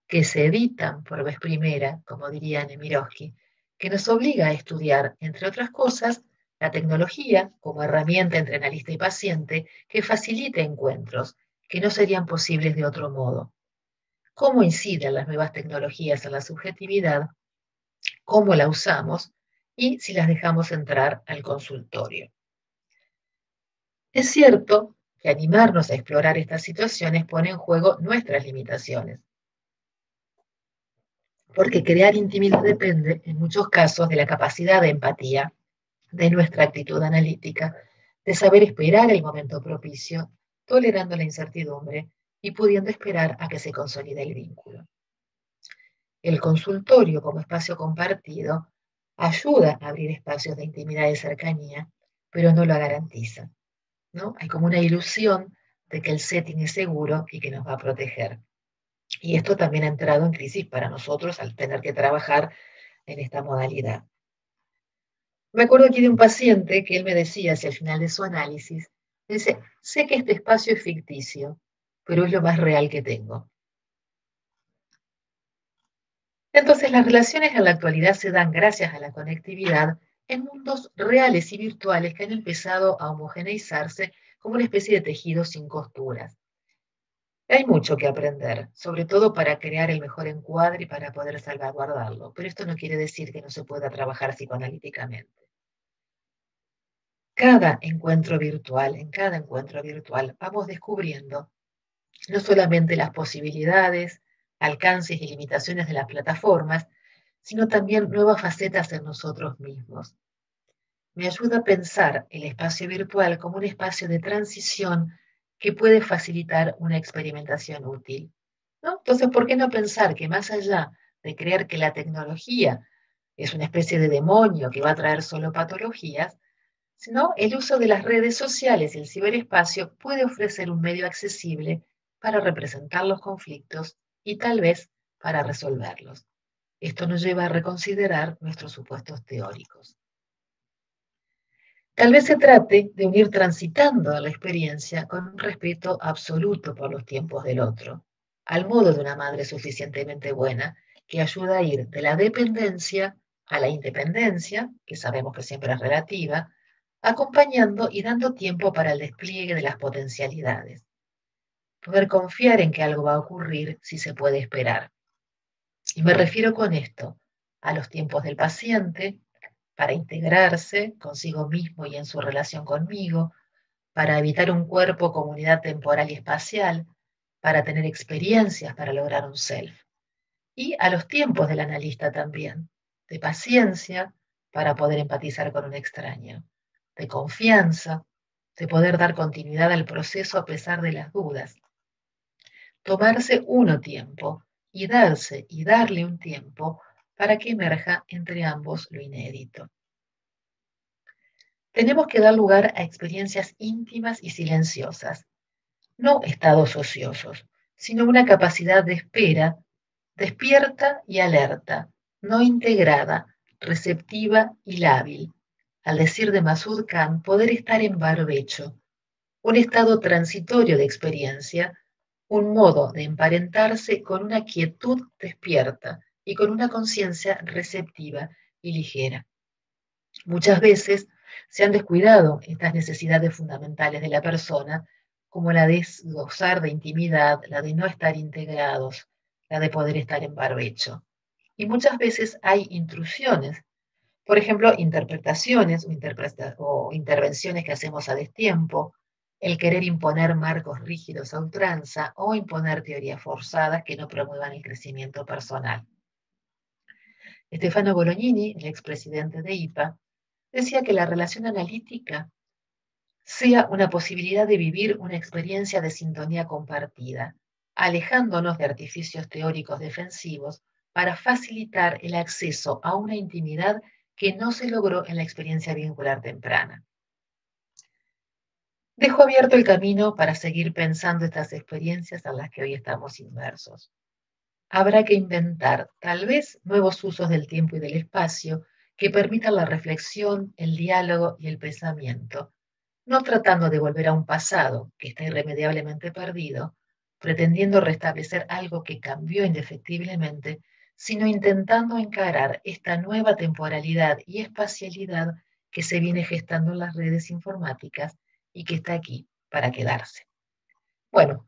que se editan por vez primera, como diría Nemirovsky, que nos obliga a estudiar, entre otras cosas, la tecnología como herramienta entre analista y paciente que facilita encuentros que no serían posibles de otro modo. Cómo inciden las nuevas tecnologías en la subjetividad, cómo la usamos y si las dejamos entrar al consultorio. Es cierto que animarnos a explorar estas situaciones pone en juego nuestras limitaciones, porque crear intimidad depende, en muchos casos, de la capacidad de empatía, de nuestra actitud analítica, de saber esperar el momento propicio, tolerando la incertidumbre y pudiendo esperar a que se consolide el vínculo. El consultorio como espacio compartido ayuda a abrir espacios de intimidad y cercanía, pero no lo garantiza, ¿no? Hay como una ilusión de que el setting es seguro y que nos va a proteger. Y esto también ha entrado en crisis para nosotros al tener que trabajar en esta modalidad. Me acuerdo aquí de un paciente que él me decía hacia el final de su análisis, dice, sé que este espacio es ficticio, pero es lo más real que tengo. Entonces las relaciones en la actualidad se dan gracias a la conectividad en mundos reales y virtuales que han empezado a homogeneizarse como una especie de tejido sin costuras. Hay mucho que aprender, sobre todo para crear el mejor encuadre y para poder salvaguardarlo, pero esto no quiere decir que no se pueda trabajar psicoanalíticamente. En cada encuentro virtual, vamos descubriendo no solamente las posibilidades, alcances y limitaciones de las plataformas, sino también nuevas facetas en nosotros mismos. Me ayuda a pensar el espacio virtual como un espacio de transición que puede facilitar una experimentación útil, ¿no? Entonces, ¿por qué no pensar que más allá de creer que la tecnología es una especie de demonio que va a traer solo patologías, sino el uso de las redes sociales y el ciberespacio puede ofrecer un medio accesible para representar los conflictos y tal vez para resolverlos? Esto nos lleva a reconsiderar nuestros supuestos teóricos. Tal vez se trate de unir transitando a la experiencia con un respeto absoluto por los tiempos del otro, al modo de una madre suficientemente buena que ayuda a ir de la dependencia a la independencia, que sabemos que siempre es relativa, acompañando y dando tiempo para el despliegue de las potencialidades. Poder confiar en que algo va a ocurrir si se puede esperar. Y me refiero con esto a los tiempos del paciente, para integrarse consigo mismo y en su relación conmigo, para evitar un cuerpo como unidad temporal y espacial, para tener experiencias para lograr un self. Y a los tiempos del analista también, de paciencia para poder empatizar con un extraño, de confianza, de poder dar continuidad al proceso a pesar de las dudas. Tomarse uno tiempo y darle un tiempo para que emerja entre ambos lo inédito. Tenemos que dar lugar a experiencias íntimas y silenciosas, no estados ociosos, sino una capacidad de espera despierta y alerta, no integrada, receptiva y lábil. Al decir de Masud Khan, poder estar en barbecho, un estado transitorio de experiencia, un modo de emparentarse con una quietud despierta y con una conciencia receptiva y ligera. Muchas veces se han descuidado estas necesidades fundamentales de la persona, como la de gozar de intimidad, la de no estar integrados, la de poder estar en barbecho. Y muchas veces hay intrusiones, por ejemplo, interpretaciones o intervenciones que hacemos a destiempo, el querer imponer marcos rígidos a ultranza o imponer teorías forzadas que no promuevan el crecimiento personal. Stefano Bolognini, el expresidente de IPA, decía que la relación analítica sea una posibilidad de vivir una experiencia de sintonía compartida, alejándonos de artificios teóricos defensivos para facilitar el acceso a una intimidad que no se logró en la experiencia vincular temprana. Dejo abierto el camino para seguir pensando estas experiencias en las que hoy estamos inmersos. habrá que inventar tal vez nuevos usos del tiempo y del espacio que permitan la reflexión, el diálogo y el pensamiento, no tratando de volver a un pasado que está irremediablemente perdido, pretendiendo restablecer algo que cambió indefectiblemente, sino intentando encarar esta nueva temporalidad y espacialidad que se viene gestando en las redes informáticas y que está aquí para quedarse. Bueno,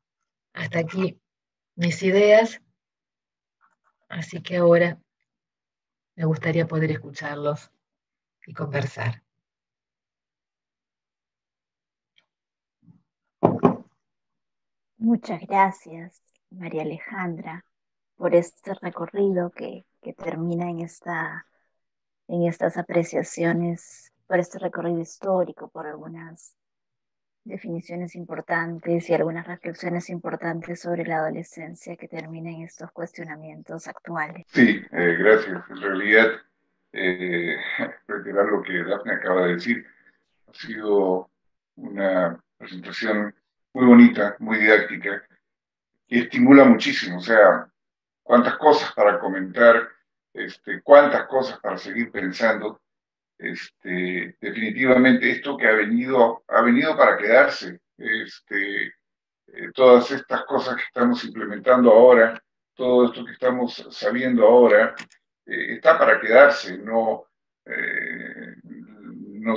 hasta aquí mis ideas, así que ahora me gustaría poder escucharlos y conversar. Muchas gracias, María Alejandra, por este recorrido que termina en estas apreciaciones, por este recorrido histórico, por algunas definiciones importantes y algunas reflexiones importantes sobre la adolescencia que termina en estos cuestionamientos actuales. Sí, gracias. En realidad, reiterar lo que Dafne acaba de decir, ha sido una presentación muy bonita, muy didáctica, que estimula muchísimo. O sea, cuántas cosas para comentar, cuántas cosas para seguir pensando. Definitivamente esto que ha venido para quedarse. Todas estas cosas que estamos implementando ahora, todo esto que estamos sabiendo ahora, está para quedarse. No,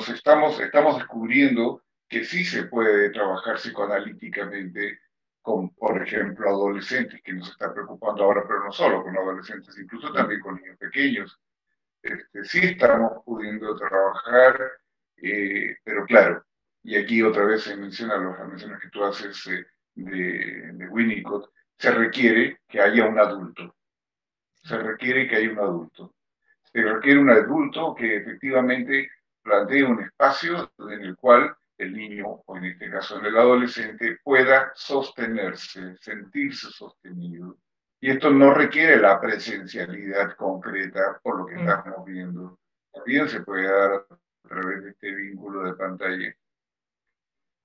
estamos descubriendo que sí se puede trabajar psicoanalíticamente con, por ejemplo, adolescentes, que nos está preocupando ahora, pero no solo con adolescentes, incluso también con niños pequeños. Sí estamos pudiendo trabajar, pero claro, y aquí otra vez se menciona las menciones que tú haces de Winnicott, se requiere que haya un adulto, se requiere que haya un adulto, se requiere un adulto que efectivamente plantee un espacio en el cual el niño, o en este caso el adolescente, pueda sostenerse, sentirse sostenido. Y esto no requiere la presencialidad concreta por lo que estamos viendo. También se puede dar a través de este vínculo de pantalla.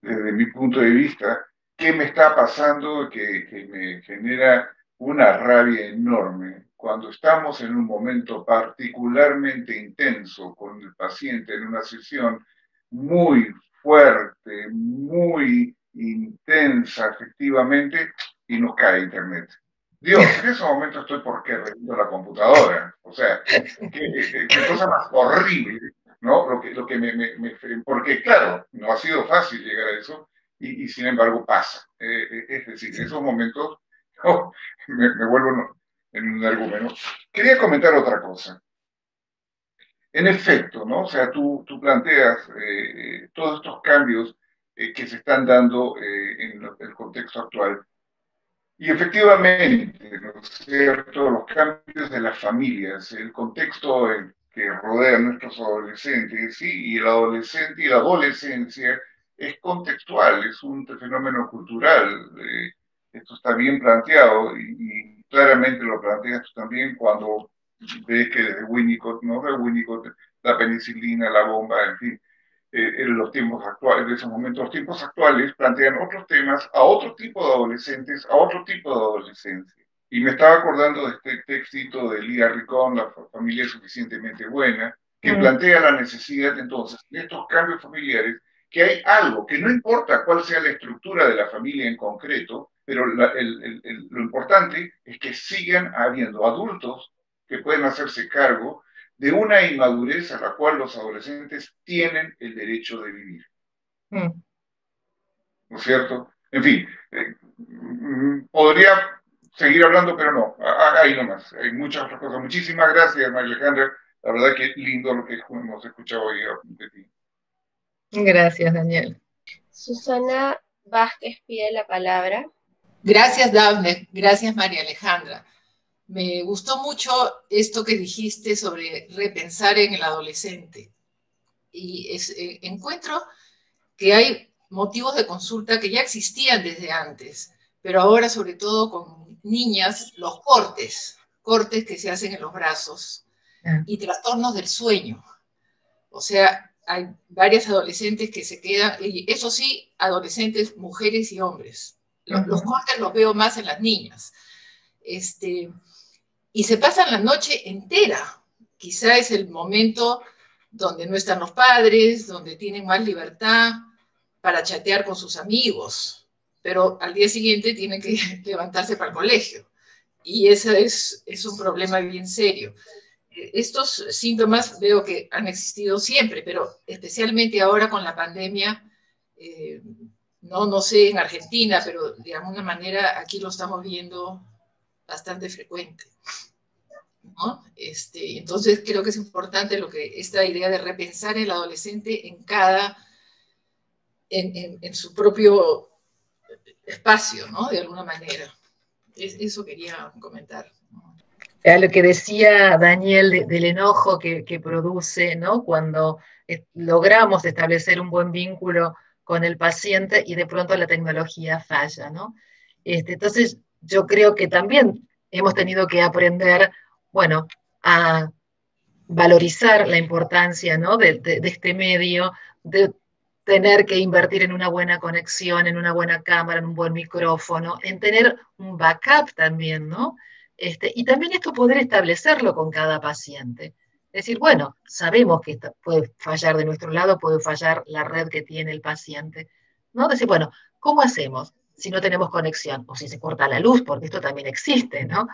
Desde mi punto de vista, ¿qué me está pasando que me genera una rabia enorme? Cuando estamos en un momento particularmente intenso con el paciente en una sesión muy fuerte, muy intensa efectivamente, y nos cae internet. Dios, en ese momento estoy porque reviento la computadora. O sea, qué cosa más horrible, ¿no? Porque claro, no ha sido fácil llegar a eso y sin embargo pasa. Es decir, en esos momentos me vuelvo en un argumento. Quería comentar otra cosa. En efecto, ¿no? O sea, tú planteas todos estos cambios que se están dando en el contexto actual. Y efectivamente, ¿no es cierto? Los cambios de las familias, el contexto en que rodea a nuestros adolescentes, ¿sí? Y el adolescente y la adolescencia es contextual, es un fenómeno cultural. Esto está bien planteado y claramente lo planteas tú también cuando ves que desde Winnicott, ¿no? De Winnicott, la penicilina, la bomba, en fin, en los tiempos actuales, en esos momentos, los tiempos actuales plantean otros temas a otro tipo de adolescentes, a otro tipo de adolescencia. Y me estaba acordando de este textito de Lía Ricón, La familia es suficientemente buena, que plantea la necesidad entonces de estos cambios familiares, que hay algo, que no importa cuál sea la estructura de la familia en concreto, pero lo importante es que sigan habiendo adultos que pueden hacerse cargo de una inmadurez a la cual los adolescentes tienen el derecho de vivir. ¿No es cierto? En fin, podría seguir hablando, pero no, ahí nomás. Hay muchas otras cosas. Muchísimas gracias, María Alejandra. La verdad que lindo lo que hemos escuchado hoy de ti. Gracias, Daniel. Susana Vázquez pide la palabra. Gracias, Dafne. Gracias, María Alejandra. Me gustó mucho esto que dijiste sobre repensar en el adolescente. Y encuentro que hay motivos de consulta que ya existían desde antes, pero ahora sobre todo con niñas, los cortes que se hacen en los brazos y trastornos del sueño. O sea, hay varias adolescentes que se quedan, y eso sí, adolescentes, mujeres y hombres. Los cortes los veo más en las niñas. y se pasan la noche entera. Quizá es el momento donde no están los padres, donde tienen más libertad para chatear con sus amigos, pero al día siguiente tienen que levantarse para el colegio. Y ese es un problema bien serio. Estos síntomas veo que han existido siempre, pero especialmente ahora con la pandemia, no sé en Argentina, pero de alguna manera aquí lo estamos viendo bastante frecuente, ¿no? Entonces creo que es importante esta idea de repensar el adolescente en su propio espacio, ¿no? De alguna manera. Eso quería comentar. A lo que decía Daniel del enojo que produce, ¿no? Cuando logramos establecer un buen vínculo con el paciente y de pronto la tecnología falla, ¿no? Entonces, yo creo que también hemos tenido que aprender, bueno, a valorizar la importancia, ¿no? de este medio, de tener que invertir en una buena conexión, en una buena cámara, en un buen micrófono, en tener un backup también, ¿no? Y también esto poder establecerlo con cada paciente. Es decir, bueno, sabemos que puede fallar de nuestro lado, puede fallar la red que tiene el paciente, ¿no? Decir, bueno, ¿cómo hacemos si no tenemos conexión? O si se corta la luz, porque esto también existe, ¿no?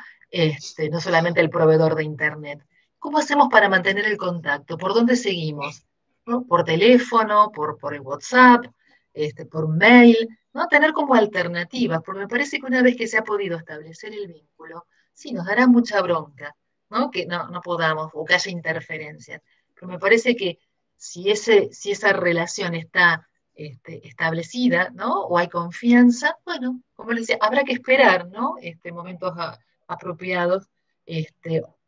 No solamente el proveedor de Internet. ¿Cómo hacemos para mantener el contacto? ¿Por dónde seguimos? ¿No? Por teléfono, por el WhatsApp, por mail, ¿no? Tener como alternativas, porque me parece que una vez que se ha podido establecer el vínculo, sí, nos dará mucha bronca, ¿no? Que no podamos, o que haya interferencias. Pero me parece que si esa relación está establecida, ¿no? O hay confianza, bueno, como les decía, habrá que esperar, ¿no? Momentos apropiados,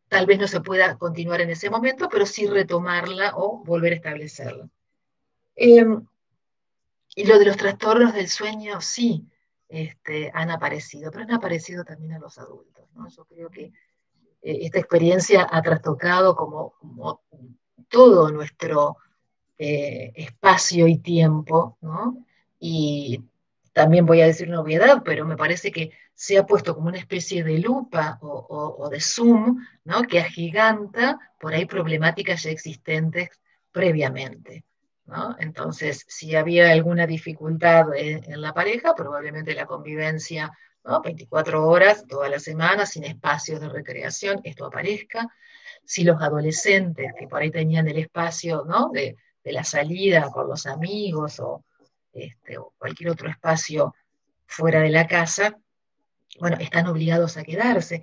tal vez no se pueda continuar en ese momento, pero sí retomarla o volver a establecerla. Y lo de los trastornos del sueño, sí, han aparecido, pero han aparecido también a los adultos, ¿no? Yo creo que esta experiencia ha trastocado como todo nuestro espacio y tiempo, ¿no? Y también voy a decir una obviedad, pero me parece que se ha puesto como una especie de lupa o de zoom, ¿no? Que agiganta por ahí problemáticas ya existentes previamente, ¿no? Entonces, si había alguna dificultad en la pareja, probablemente la convivencia, ¿no? 24 horas toda la semana, sin espacios de recreación, esto aparezca. Si los adolescentes que por ahí tenían el espacio, ¿no? de la salida con los amigos o cualquier otro espacio fuera de la casa, bueno, están obligados a quedarse.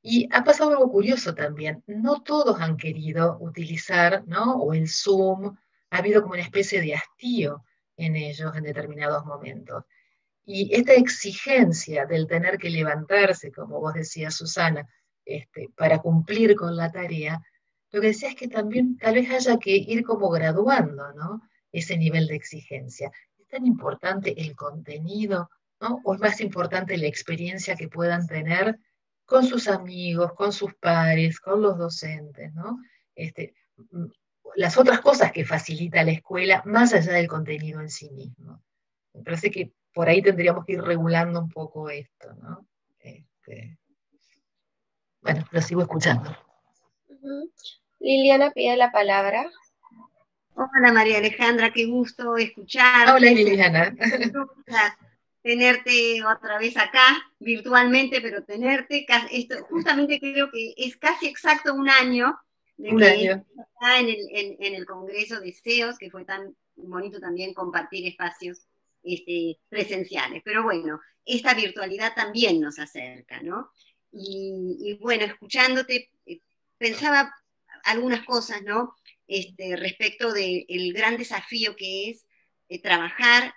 Y ha pasado algo curioso también, no todos han querido utilizar, ¿no? O el Zoom, ha habido como una especie de hastío en ellos en determinados momentos. Y esta exigencia del tener que levantarse, como vos decías, Susana, para cumplir con la tarea, lo que decía es que también tal vez haya que ir como graduando, ¿no? Ese nivel de exigencia. ¿Es tan importante el contenido, ¿no? ¿O es más importante la experiencia que puedan tener con sus amigos, con sus pares, con los docentes, ¿no? Las otras cosas que facilita la escuela, más allá del contenido en sí mismo. Me parece que por ahí tendríamos que ir regulando un poco esto, ¿no? Bueno, lo sigo escuchando. Liliana pide la palabra. Hola María Alejandra, qué gusto escucharte. Hola Liliana. Tenerte otra vez acá, virtualmente, pero tenerte, esto, justamente creo que es casi exacto un año de que está en el Congreso de SEOs, que fue tan bonito también compartir espacios presenciales. Pero bueno, esta virtualidad también nos acerca, ¿no? Y bueno, escuchándote, pensaba algunas cosas, ¿no? Respecto del gran desafío que es trabajar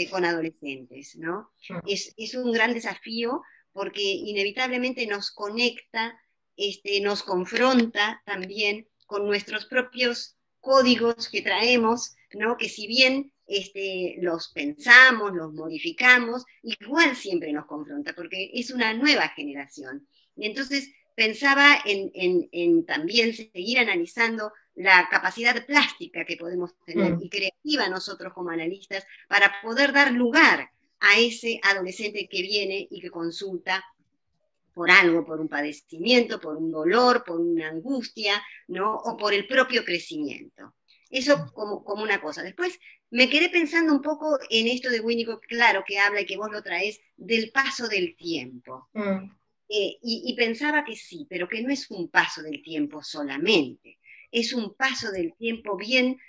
con adolescentes, ¿no? Es un gran desafío porque inevitablemente nos conecta, nos confronta también con nuestros propios códigos que traemos, ¿no? Que si bien los pensamos, los modificamos, igual siempre nos confronta porque es una nueva generación. Y entonces pensaba en también seguir analizando la capacidad plástica que podemos tener y creativa nosotros como analistas para poder dar lugar a ese adolescente que viene y que consulta por algo, por un padecimiento, por un dolor, por una angustia, ¿no? O por el propio crecimiento. Eso como una cosa. Después me quedé pensando un poco en esto de Winnicott, claro, que habla y que vos lo traes, del paso del tiempo. Y pensaba que sí, pero que no es un paso del tiempo solamente, es un paso del tiempo bien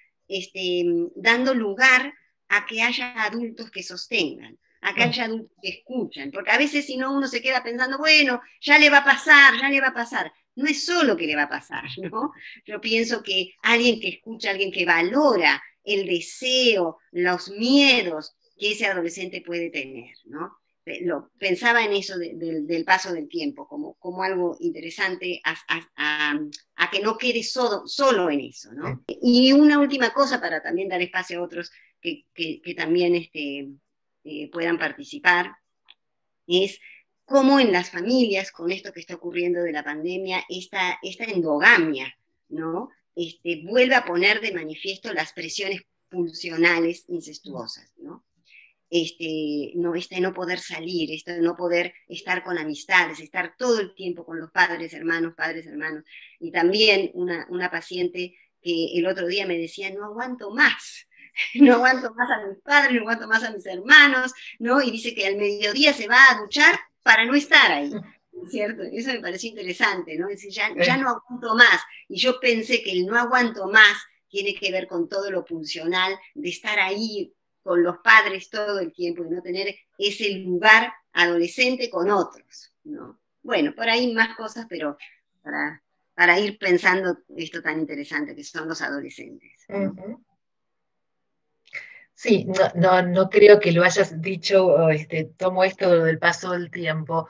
dando lugar a que haya adultos que sostengan, a que haya adultos que escuchan, porque a veces si no uno se queda pensando, bueno, ya le va a pasar, ya le va a pasar. No es solo que le va a pasar, ¿no? Yo pienso que alguien que escucha, alguien que valora el deseo, los miedos que ese adolescente puede tener, ¿no? Pensaba en eso del paso del tiempo, como algo interesante a que no quede solo en eso, ¿no? Y una última cosa para también dar espacio a otros que también puedan participar, es cómo en las familias, con esto que está ocurriendo de la pandemia, esta endogamia, ¿no? Vuelve a poner de manifiesto las presiones pulsionales incestuosas, ¿no? No poder salir, esto de no poder estar con amistades, estar todo el tiempo con los padres, hermanos. Y también una paciente que el otro día me decía, no aguanto más, no aguanto más a mis padres, no aguanto más a mis hermanos, ¿no? Y dice que al mediodía se va a duchar para no estar ahí, ¿cierto? Eso me pareció interesante, ¿no? Es decir, ya no aguanto más. Y yo pensé que el no aguanto más tiene que ver con todo lo pulsional de estar ahí con los padres todo el tiempo y no tener ese lugar adolescente con otros, ¿no? Bueno, por ahí más cosas, pero para ir pensando esto tan interesante que son los adolescentes, ¿no? Sí, no creo que lo hayas dicho, tomo esto del paso del tiempo,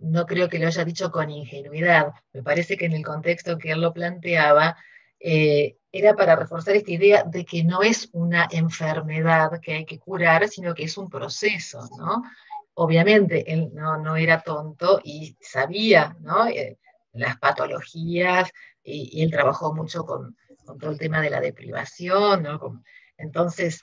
no creo que lo haya dicho con ingenuidad. Me parece que en el contexto que él lo planteaba, era para reforzar esta idea de que no es una enfermedad que hay que curar, sino que es un proceso, ¿no? Obviamente él no era tonto y sabía, ¿no? Las patologías, y él trabajó mucho con todo el tema de la deprivación, ¿no? Entonces,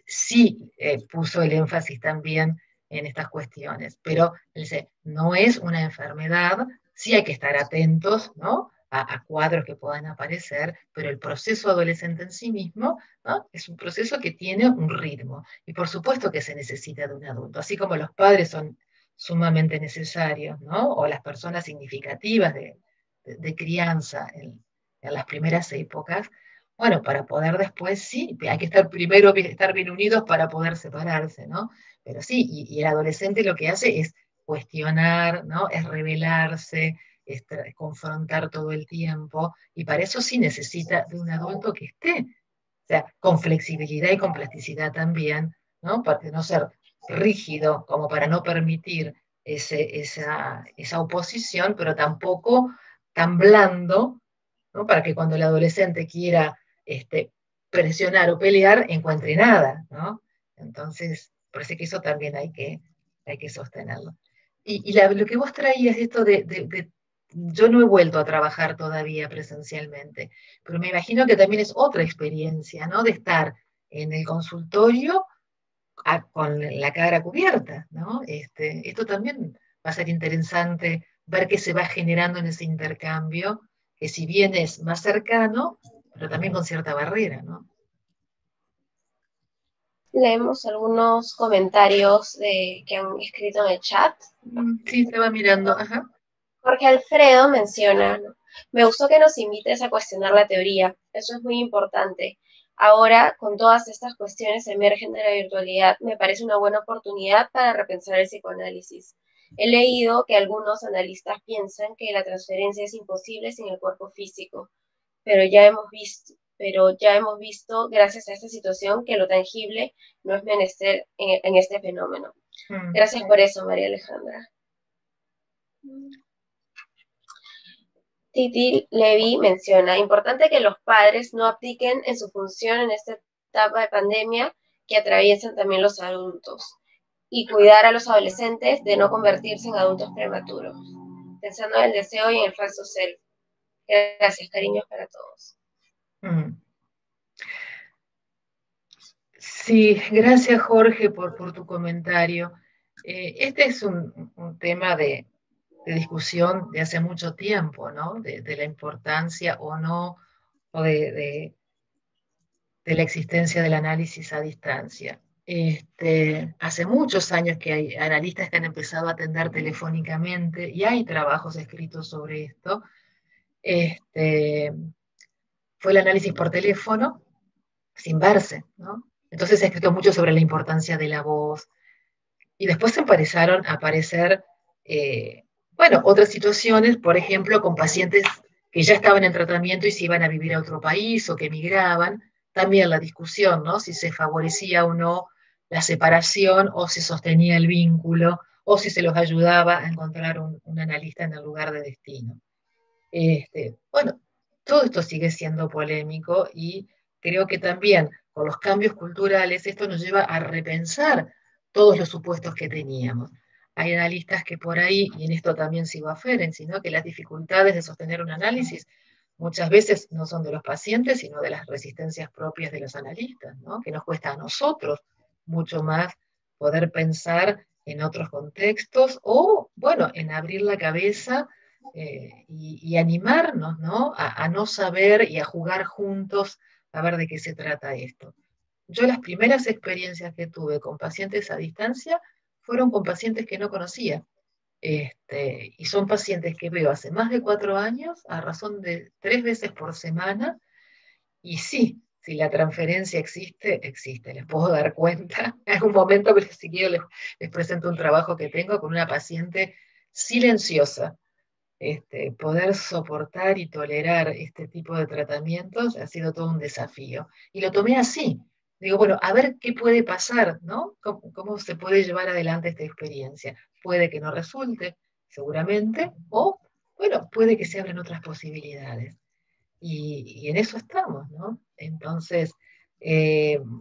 sí puso el énfasis también en estas cuestiones, pero él dice, no es una enfermedad, sí hay que estar atentos, ¿no? A cuadros que puedan aparecer, pero el proceso adolescente en sí mismo, ¿no? Es un proceso que tiene un ritmo, y por supuesto que se necesita de un adulto, así como los padres son sumamente necesarios, ¿no? O las personas significativas de crianza en las primeras épocas. Bueno, para poder después, sí, hay que estar primero estar bien unidos para poder separarse, ¿no? Pero sí, y el adolescente lo que hace es cuestionar, ¿no? Es rebelarse, es confrontar todo el tiempo, y para eso sí necesita de un adulto que esté, o sea, con flexibilidad y con plasticidad también, ¿no? Para no ser rígido, como para no permitir esa oposición, pero tampoco tan blando, ¿no? Para que cuando el adolescente quiera presionar o pelear, encuentre nada, ¿no? Entonces, parece que eso también hay que sostenerlo. Y lo que vos traías, esto yo no he vuelto a trabajar todavía presencialmente, pero me imagino que también es otra experiencia, ¿no? De estar en el consultorio con la cara cubierta, ¿no? Esto también va a ser interesante ver qué se va generando en ese intercambio, que si bien es más cercano, pero también con cierta barrera, ¿no? Leemos algunos comentarios que han escrito en el chat. Sí, estaba mirando. Ajá. Jorge Alfredo menciona, ¿no? Me gustó que nos invites a cuestionar la teoría, eso es muy importante. Ahora, con todas estas cuestiones emergen de la virtualidad, me parece una buena oportunidad para repensar el psicoanálisis. He leído que algunos analistas piensan que la transferencia es imposible sin el cuerpo físico, pero ya hemos visto, gracias a esta situación, que lo tangible no es menester en este fenómeno. Gracias por eso, María Alejandra. Titi Levy menciona, importante que los padres no abdiquen en su función en esta etapa de pandemia que atraviesan también los adultos, y cuidar a los adolescentes de no convertirse en adultos prematuros, pensando en el deseo y en el falso self. Gracias, cariños para todos. Sí, gracias Jorge por tu comentario. Este es un tema de discusión de hace mucho tiempo, ¿no? De la importancia o no, o de la existencia del análisis a distancia. Hace muchos años que hay analistas que han empezado a atender telefónicamente y hay trabajos escritos sobre esto. Fue el análisis por teléfono sin verse, ¿no? Entonces se ha escrito mucho sobre la importancia de la voz. Y después empezaron a aparecer, bueno, otras situaciones, por ejemplo, con pacientes que ya estaban en tratamiento y se iban a vivir a otro país o que emigraban. También la discusión, ¿no? Si se favorecía o no la separación o se sostenía el vínculo o si se los ayudaba a encontrar un analista en el lugar de destino. Bueno, todo esto sigue siendo polémico y creo que también con los cambios culturales esto nos lleva a repensar todos los supuestos que teníamos. Hay analistas que por ahí, y en esto también sigo a Ferenczi, ¿no? Que las dificultades de sostener un análisis muchas veces no son de los pacientes, sino de las resistencias propias de los analistas, ¿no? Que nos cuesta a nosotros mucho más poder pensar en otros contextos o, bueno, en abrir la cabeza y animarnos, ¿no? A no saber y a jugar juntos a ver de qué se trata esto. Yo las primeras experiencias que tuve con pacientes a distancia fueron con pacientes que no conocía. Y son pacientes que veo hace más de 4 años, a razón de 3 veces por semana, y sí, si la transferencia existe, existe, les puedo dar cuenta. En algún momento, pero si quiero, les presento un trabajo que tengo con una paciente silenciosa. Poder soportar y tolerar este tipo de tratamientos ha sido todo un desafío. Y lo tomé así. Digo, bueno, a ver qué puede pasar, ¿no? ¿Cómo se puede llevar adelante esta experiencia? Puede que no resulte, seguramente, o, bueno, puede que se abran otras posibilidades. Y en eso estamos, ¿no? Entonces,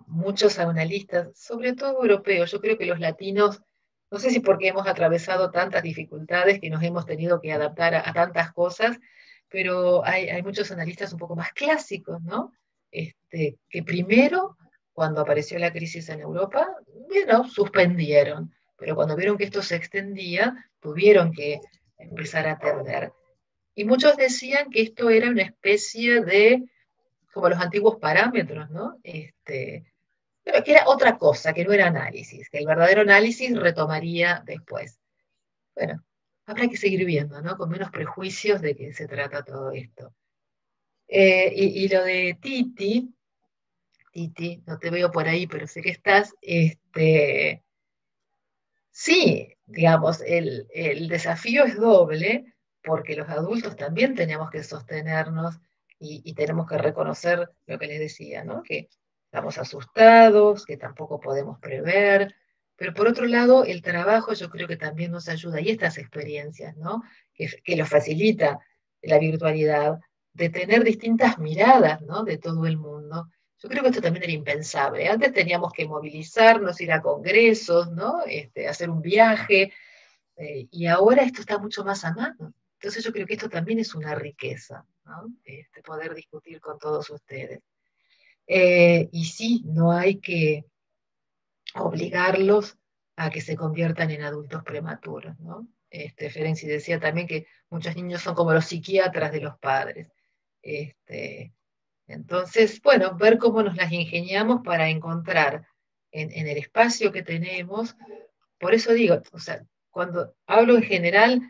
muchos analistas, sobre todo europeos, yo creo que los latinos, no sé si porque hemos atravesado tantas dificultades que nos hemos tenido que adaptar a tantas cosas, pero hay muchos analistas un poco más clásicos, ¿no? Que primero, cuando apareció la crisis en Europa, bueno, suspendieron, pero cuando vieron que esto se extendía, tuvieron que empezar a atender. Y muchos decían que esto era una especie de, como los antiguos parámetros, ¿no? Pero que era otra cosa, que no era análisis, que el verdadero análisis retomaría después. Bueno, habrá que seguir viendo, ¿no? Con menos prejuicios de qué se trata todo esto. Y lo de Titi, no te veo por ahí, pero sé que estás, sí, digamos, el desafío es doble, porque los adultos también tenemos que sostenernos y tenemos que reconocer lo que les decía, ¿no? Que estamos asustados, que tampoco podemos prever, pero por otro lado, el trabajo yo creo que también nos ayuda, y estas experiencias, ¿no? Que lo facilita la virtualidad, de tener distintas miradas, ¿no? De todo el mundo. Yo creo que esto también era impensable. Antes teníamos que movilizarnos, ir a congresos, ¿no? Hacer un viaje, y ahora esto está mucho más a mano. Entonces yo creo que esto también es una riqueza, ¿no? Poder discutir con todos ustedes. Y sí, no hay que obligarlos a que se conviertan en adultos prematuros, ¿no? Ferenczi decía también que muchos niños son como los psiquiatras de los padres. Entonces, bueno, ver cómo nos las ingeniamos para encontrar en el espacio que tenemos. Por eso digo, o sea, cuando hablo en general,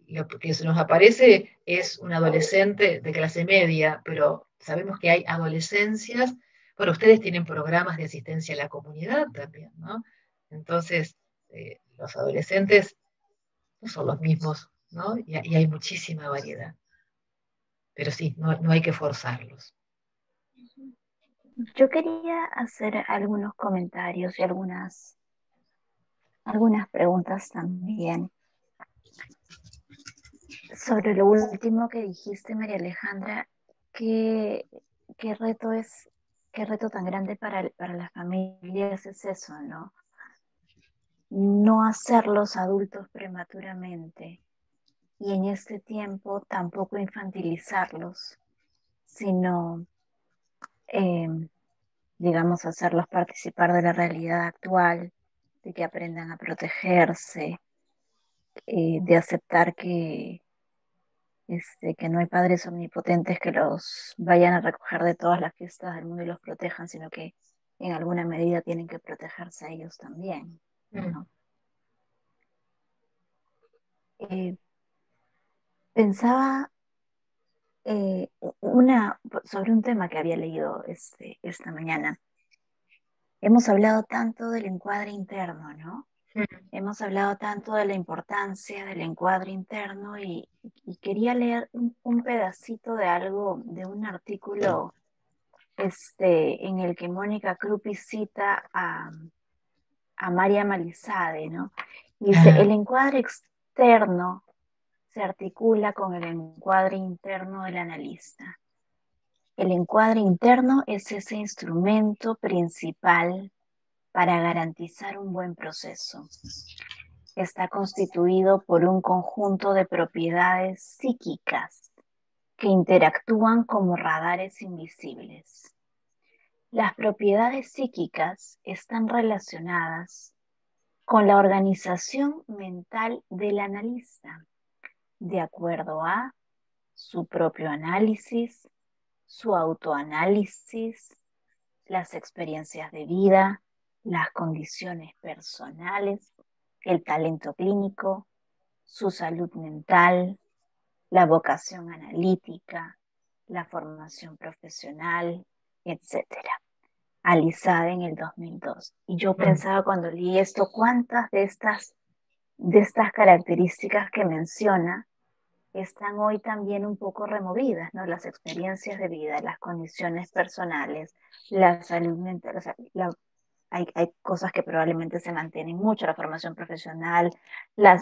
lo que se nos aparece es un adolescente de clase media, pero sabemos que hay adolescencias. Bueno, ustedes tienen programas de asistencia a la comunidad también, ¿no? Entonces, los adolescentes no son los mismos, ¿no? Y hay muchísima variedad. Pero sí, no hay que forzarlos. Yo quería hacer algunos comentarios y algunas preguntas también. Sobre lo último que dijiste, María Alejandra, qué reto tan grande para las familias es eso, ¿no? No hacerlos adultos prematuramente y en este tiempo tampoco infantilizarlos, sino, digamos, hacerlos participar de la realidad actual, de que aprendan a protegerse, de aceptar que no hay padres omnipotentes que los vayan a recoger de todas las fiestas del mundo y los protejan, sino que en alguna medida tienen que protegerse a ellos también, ¿no? Pensaba sobre un tema que había leído esta mañana. Hemos hablado tanto del encuadre interno, ¿no? Hemos hablado tanto de la importancia del encuadre interno y quería leer un pedacito de algo, de un artículo en el que Mónica Krupi cita a María Malizade, ¿no? Dice, el encuadre externo se articula con el encuadre interno del analista. El encuadre interno es ese instrumento principal para garantizar un buen proceso. Está constituido por un conjunto de propiedades psíquicas que interactúan como radares invisibles. Las propiedades psíquicas están relacionadas con la organización mental del analista, de acuerdo a su propio análisis, su autoanálisis, las experiencias de vida, las condiciones personales, el talento clínico, su salud mental, la vocación analítica, la formación profesional, etc. Alizada en el 2002. Y yo pensaba cuando leí esto, ¿cuántas de estas características que menciona están hoy también un poco removidas, ¿no? Las experiencias de vida, las condiciones personales, la salud mental, o sea, hay cosas que probablemente se mantienen mucho, la formación profesional, la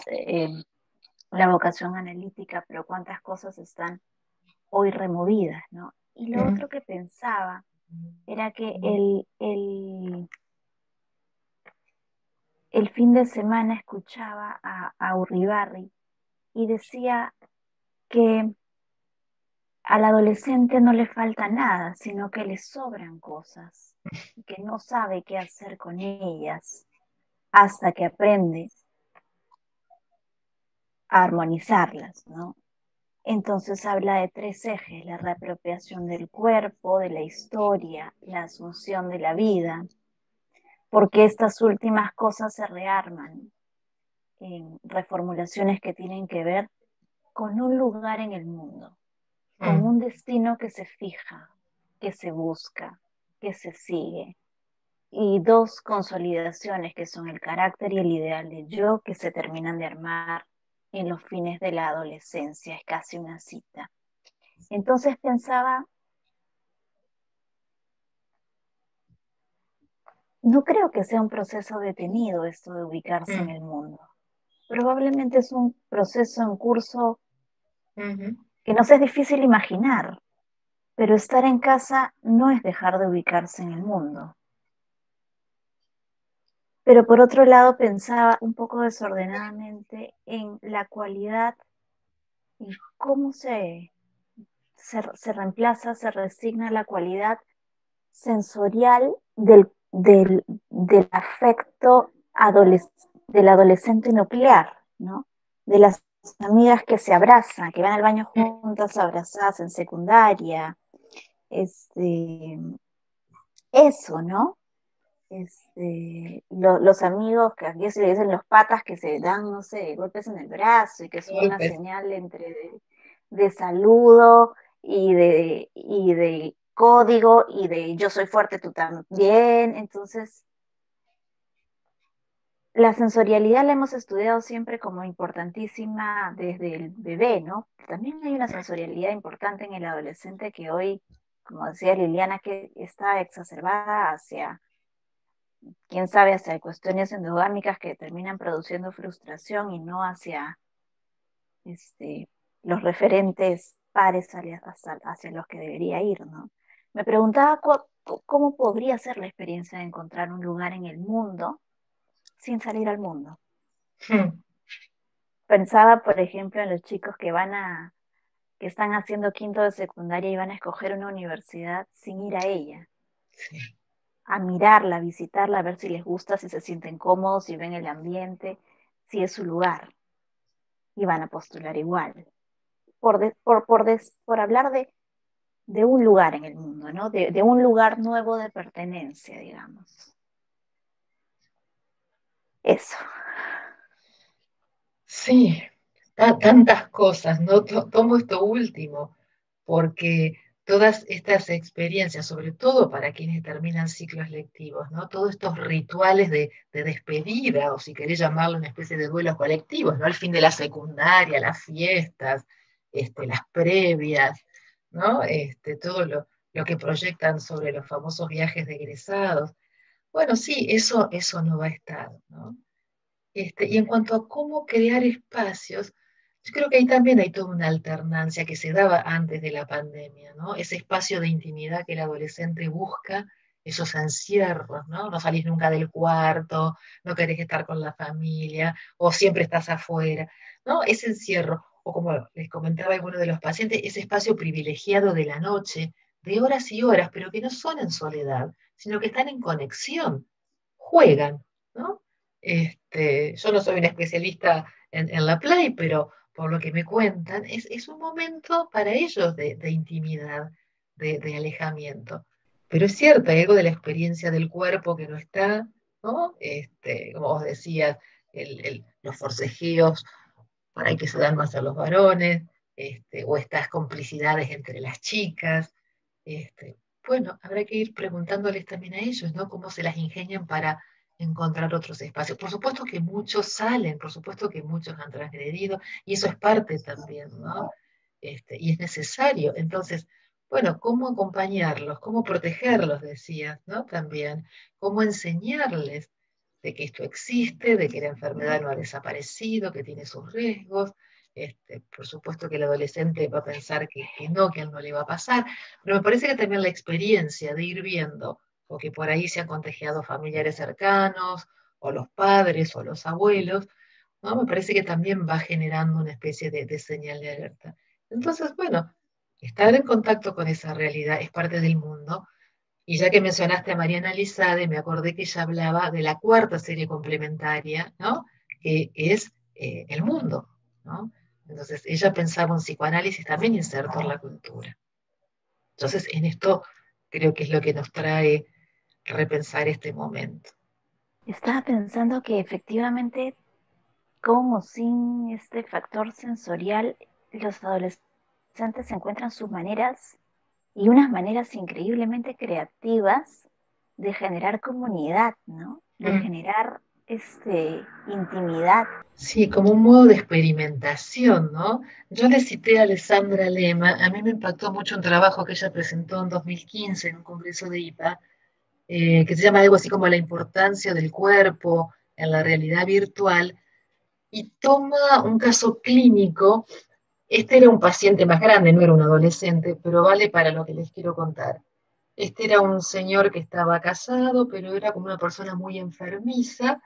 vocación analítica, pero cuántas cosas están hoy removidas, ¿no? Y lo otro que pensaba era que el fin de semana escuchaba a Urribarri y decía que al adolescente no le falta nada, sino que le sobran cosas, que no sabe qué hacer con ellas hasta que aprende a armonizarlas, ¿no? Entonces habla de 3 ejes: la reapropiación del cuerpo, de la historia, la asunción de la vida, porque estas últimas cosas se rearman en reformulaciones que tienen que ver con un lugar en el mundo, con un destino que se fija, que se busca, que se sigue, y 2 consolidaciones que son el carácter y el ideal de yo, que se terminan de armar en los fines de la adolescencia. Es casi una cita. Entonces pensaba, no creo que sea un proceso detenido esto de ubicarse en el mundo. Probablemente es un proceso en curso que nos es difícil imaginar, pero estar en casa no es dejar de ubicarse en el mundo. Pero por otro lado pensaba un poco desordenadamente en la cualidad y cómo se reemplaza, se resigna la cualidad sensorial del afecto del adolescente nuclear, ¿no? De las amigas que se abrazan, que van al baño juntas abrazadas en secundaria. Eso, ¿no? Los amigos, que aquí se le dicen los patas, que se dan, no sé, golpes en el brazo y que es una señal entre de saludo y de código y de yo soy fuerte, tú también. Entonces, la sensorialidad la hemos estudiado siempre como importantísima desde el bebé, ¿no? También hay una sensorialidad importante en el adolescente que hoy, como decía Liliana, que está exacerbada hacia, quién sabe, hacia cuestiones endogámicas que terminan produciendo frustración y no hacia los referentes pares hacia los que debería ir, ¿no? Me preguntaba cómo podría ser la experiencia de encontrar un lugar en el mundo sin salir al mundo. Pensaba, por ejemplo, en los chicos que están haciendo quinto de secundaria y van a escoger una universidad sin ir a ella. Sí. A mirarla, a visitarla, a ver si les gusta, si se sienten cómodos, si ven el ambiente, si es su lugar. y van a postular igual, por hablar de un lugar en el mundo, ¿no? De un lugar nuevo de pertenencia, digamos. Eso. Sí, tantas cosas, ¿no? Tomo esto último, porque todas estas experiencias, sobre todo para quienes terminan ciclos lectivos, ¿no? Todos estos rituales de despedida, o si querés llamarlo una especie de duelos colectivos, ¿no? Al fin de la secundaria, las fiestas, las previas, ¿no? Todo lo que proyectan sobre los famosos viajes de egresados. Bueno, sí, eso no va a estar, ¿no? Y en cuanto a cómo crear espacios, yo creo que ahí también hay toda una alternancia que se daba antes de la pandemia, ¿no? Ese espacio de intimidad que el adolescente busca, esos encierros, ¿no? No salís nunca del cuarto, no querés estar con la familia, o siempre estás afuera, ¿no? Ese encierro, o como les comentaba alguno de los pacientes, ese espacio privilegiado de la noche, de horas y horas, pero que no son en soledad, sino que están en conexión, juegan, ¿no? Yo no soy una especialista en la Play, pero por lo que me cuentan, es un momento para ellos de intimidad, de alejamiento. Pero es cierto, hay algo de la experiencia del cuerpo que no está, ¿no? Como vos decías, los forcejeos por ahí que se dan más a los varones, o estas complicidades entre las chicas. Bueno, habrá que ir preguntándoles también a ellos, ¿no? Cómo se las ingenian para encontrar otros espacios. Por supuesto que muchos salen, por supuesto que muchos han transgredido, y eso es parte también, ¿no? Y es necesario. Entonces, bueno, ¿cómo acompañarlos? ¿Cómo protegerlos? Decías, ¿no? También, ¿cómo enseñarles de que esto existe, de que la enfermedad no ha desaparecido, que tiene sus riesgos? Por supuesto que el adolescente va a pensar que no, que a él no le va a pasar, pero me parece que también la experiencia de ir viendo o que por ahí se han contagiado familiares cercanos, o los padres, o los abuelos, ¿no? Me parece que también va generando una especie de señal de alerta. Entonces, bueno, estar en contacto con esa realidad es parte del mundo. Y ya que mencionaste a Mariana Lizade, me acordé que ella hablaba de la cuarta serie complementaria, ¿no? Que es el mundo, ¿no? Entonces, ella pensaba un psicoanálisis también inserto en la cultura. Entonces, en esto creo que es lo que nos trae repensar este momento. Estaba pensando que efectivamente, como sin este factor sensorial, los adolescentes encuentran sus maneras y unas maneras increíblemente creativas de generar comunidad, ¿no? De generar intimidad. Sí, como un modo de experimentación, ¿no? Yo le cité a Alessandra Lema, a mí me impactó mucho un trabajo que ella presentó en 2015 en un congreso de IPA, que se llama algo así como la importancia del cuerpo en la realidad virtual, y toma un caso clínico. Este era un paciente más grande, no era un adolescente, pero vale para lo que les quiero contar. Este era un señor que estaba casado, pero era como una persona muy enfermiza,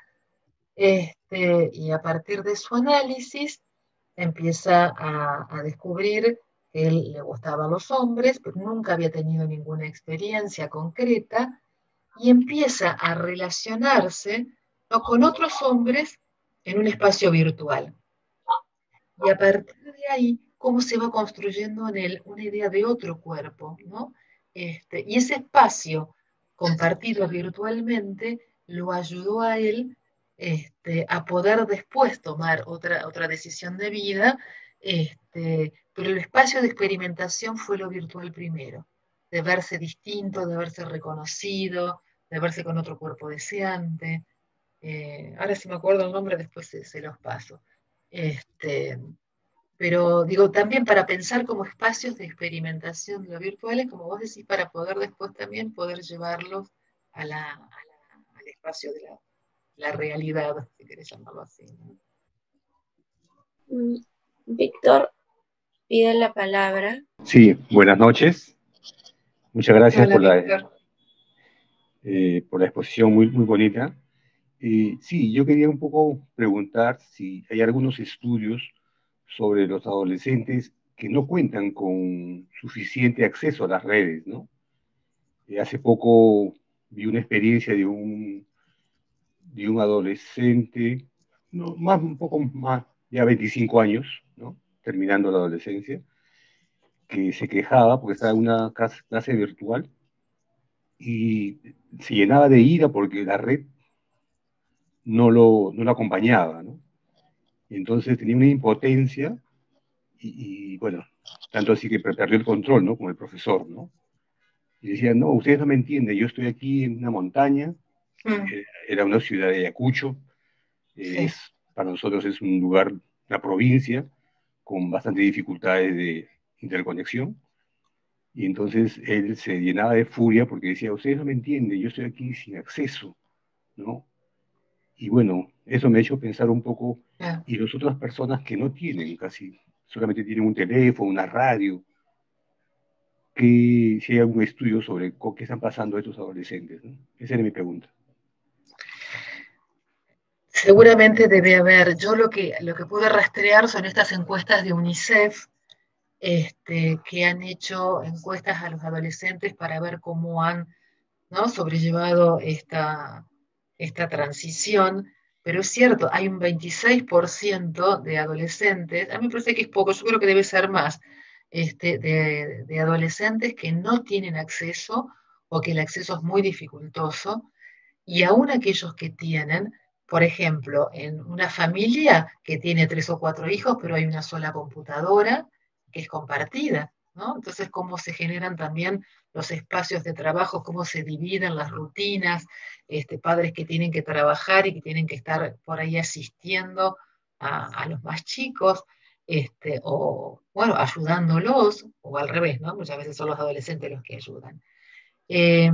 y a partir de su análisis empieza a descubrir que él le gustaban los hombres, pero nunca había tenido ninguna experiencia concreta, y empieza a relacionarse, ¿no?, con otros hombres en un espacio virtual. Y a partir de ahí, cómo se va construyendo en él una idea de otro cuerpo, ¿no? Y ese espacio compartido virtualmente lo ayudó a él a poder después tomar otra decisión de vida, pero el espacio de experimentación fue lo virtual primero, de verse distinto, de verse reconocido, de verse con otro cuerpo deseante. Ahora si me acuerdo el nombre, después se los paso. Pero digo, también para pensar como espacios de experimentación de lo virtual, como vos decís, para poder después también poder llevarlos al espacio de la realidad, si querés llamarlo así, ¿no? Víctor pide la palabra. Sí, buenas noches. Muchas gracias Hola, Víctor. Por la exposición muy, muy bonita. Sí, yo quería un poco preguntar si hay algunos estudios sobre los adolescentes que no cuentan con suficiente acceso a las redes, ¿no? Hace poco vi una experiencia de un adolescente, no, un poco más ya 25 años, ¿no? Terminando la adolescencia, que se quejaba porque estaba en una clase virtual y se llenaba de ira porque la red no lo acompañaba, ¿no? Y entonces tenía una impotencia bueno, tanto así que perdió el control, ¿no? Con el profesor, ¿no? Y decía, no, ustedes no me entienden, yo estoy aquí en una montaña, era una ciudad de Ayacucho, Sí. para nosotros es un lugar, una provincia, con bastantes dificultades de interconexión, y entonces él se llenaba de furia porque decía, ustedes no me entienden, yo estoy aquí sin acceso, ¿no? Y bueno, eso me ha hecho pensar un poco, y las otras personas que no tienen casi, solamente tienen un teléfono, una radio, que si hay algún estudio sobre qué están pasando estos adolescentes, ¿no? Esa era mi pregunta. Seguramente debe haber. Yo lo que pude rastrear son estas encuestas de UNICEF, que han hecho encuestas a los adolescentes para ver cómo han, ¿no?, sobrellevado esta transición. Pero es cierto, hay un 26% de adolescentes, a mí me parece que es poco, yo creo que debe ser más, de adolescentes que no tienen acceso o que el acceso es muy dificultoso, y aún aquellos que tienen, por ejemplo, en una familia que tiene 3 o 4 hijos, pero hay una sola computadora que es compartida, ¿no? Entonces, cómo se generan también los espacios de trabajo, cómo se dividen las rutinas, padres que tienen que trabajar y que tienen que estar por ahí asistiendo a los más chicos, o, bueno, ayudándolos, o al revés, ¿no? Muchas veces son los adolescentes los que ayudan. Eh,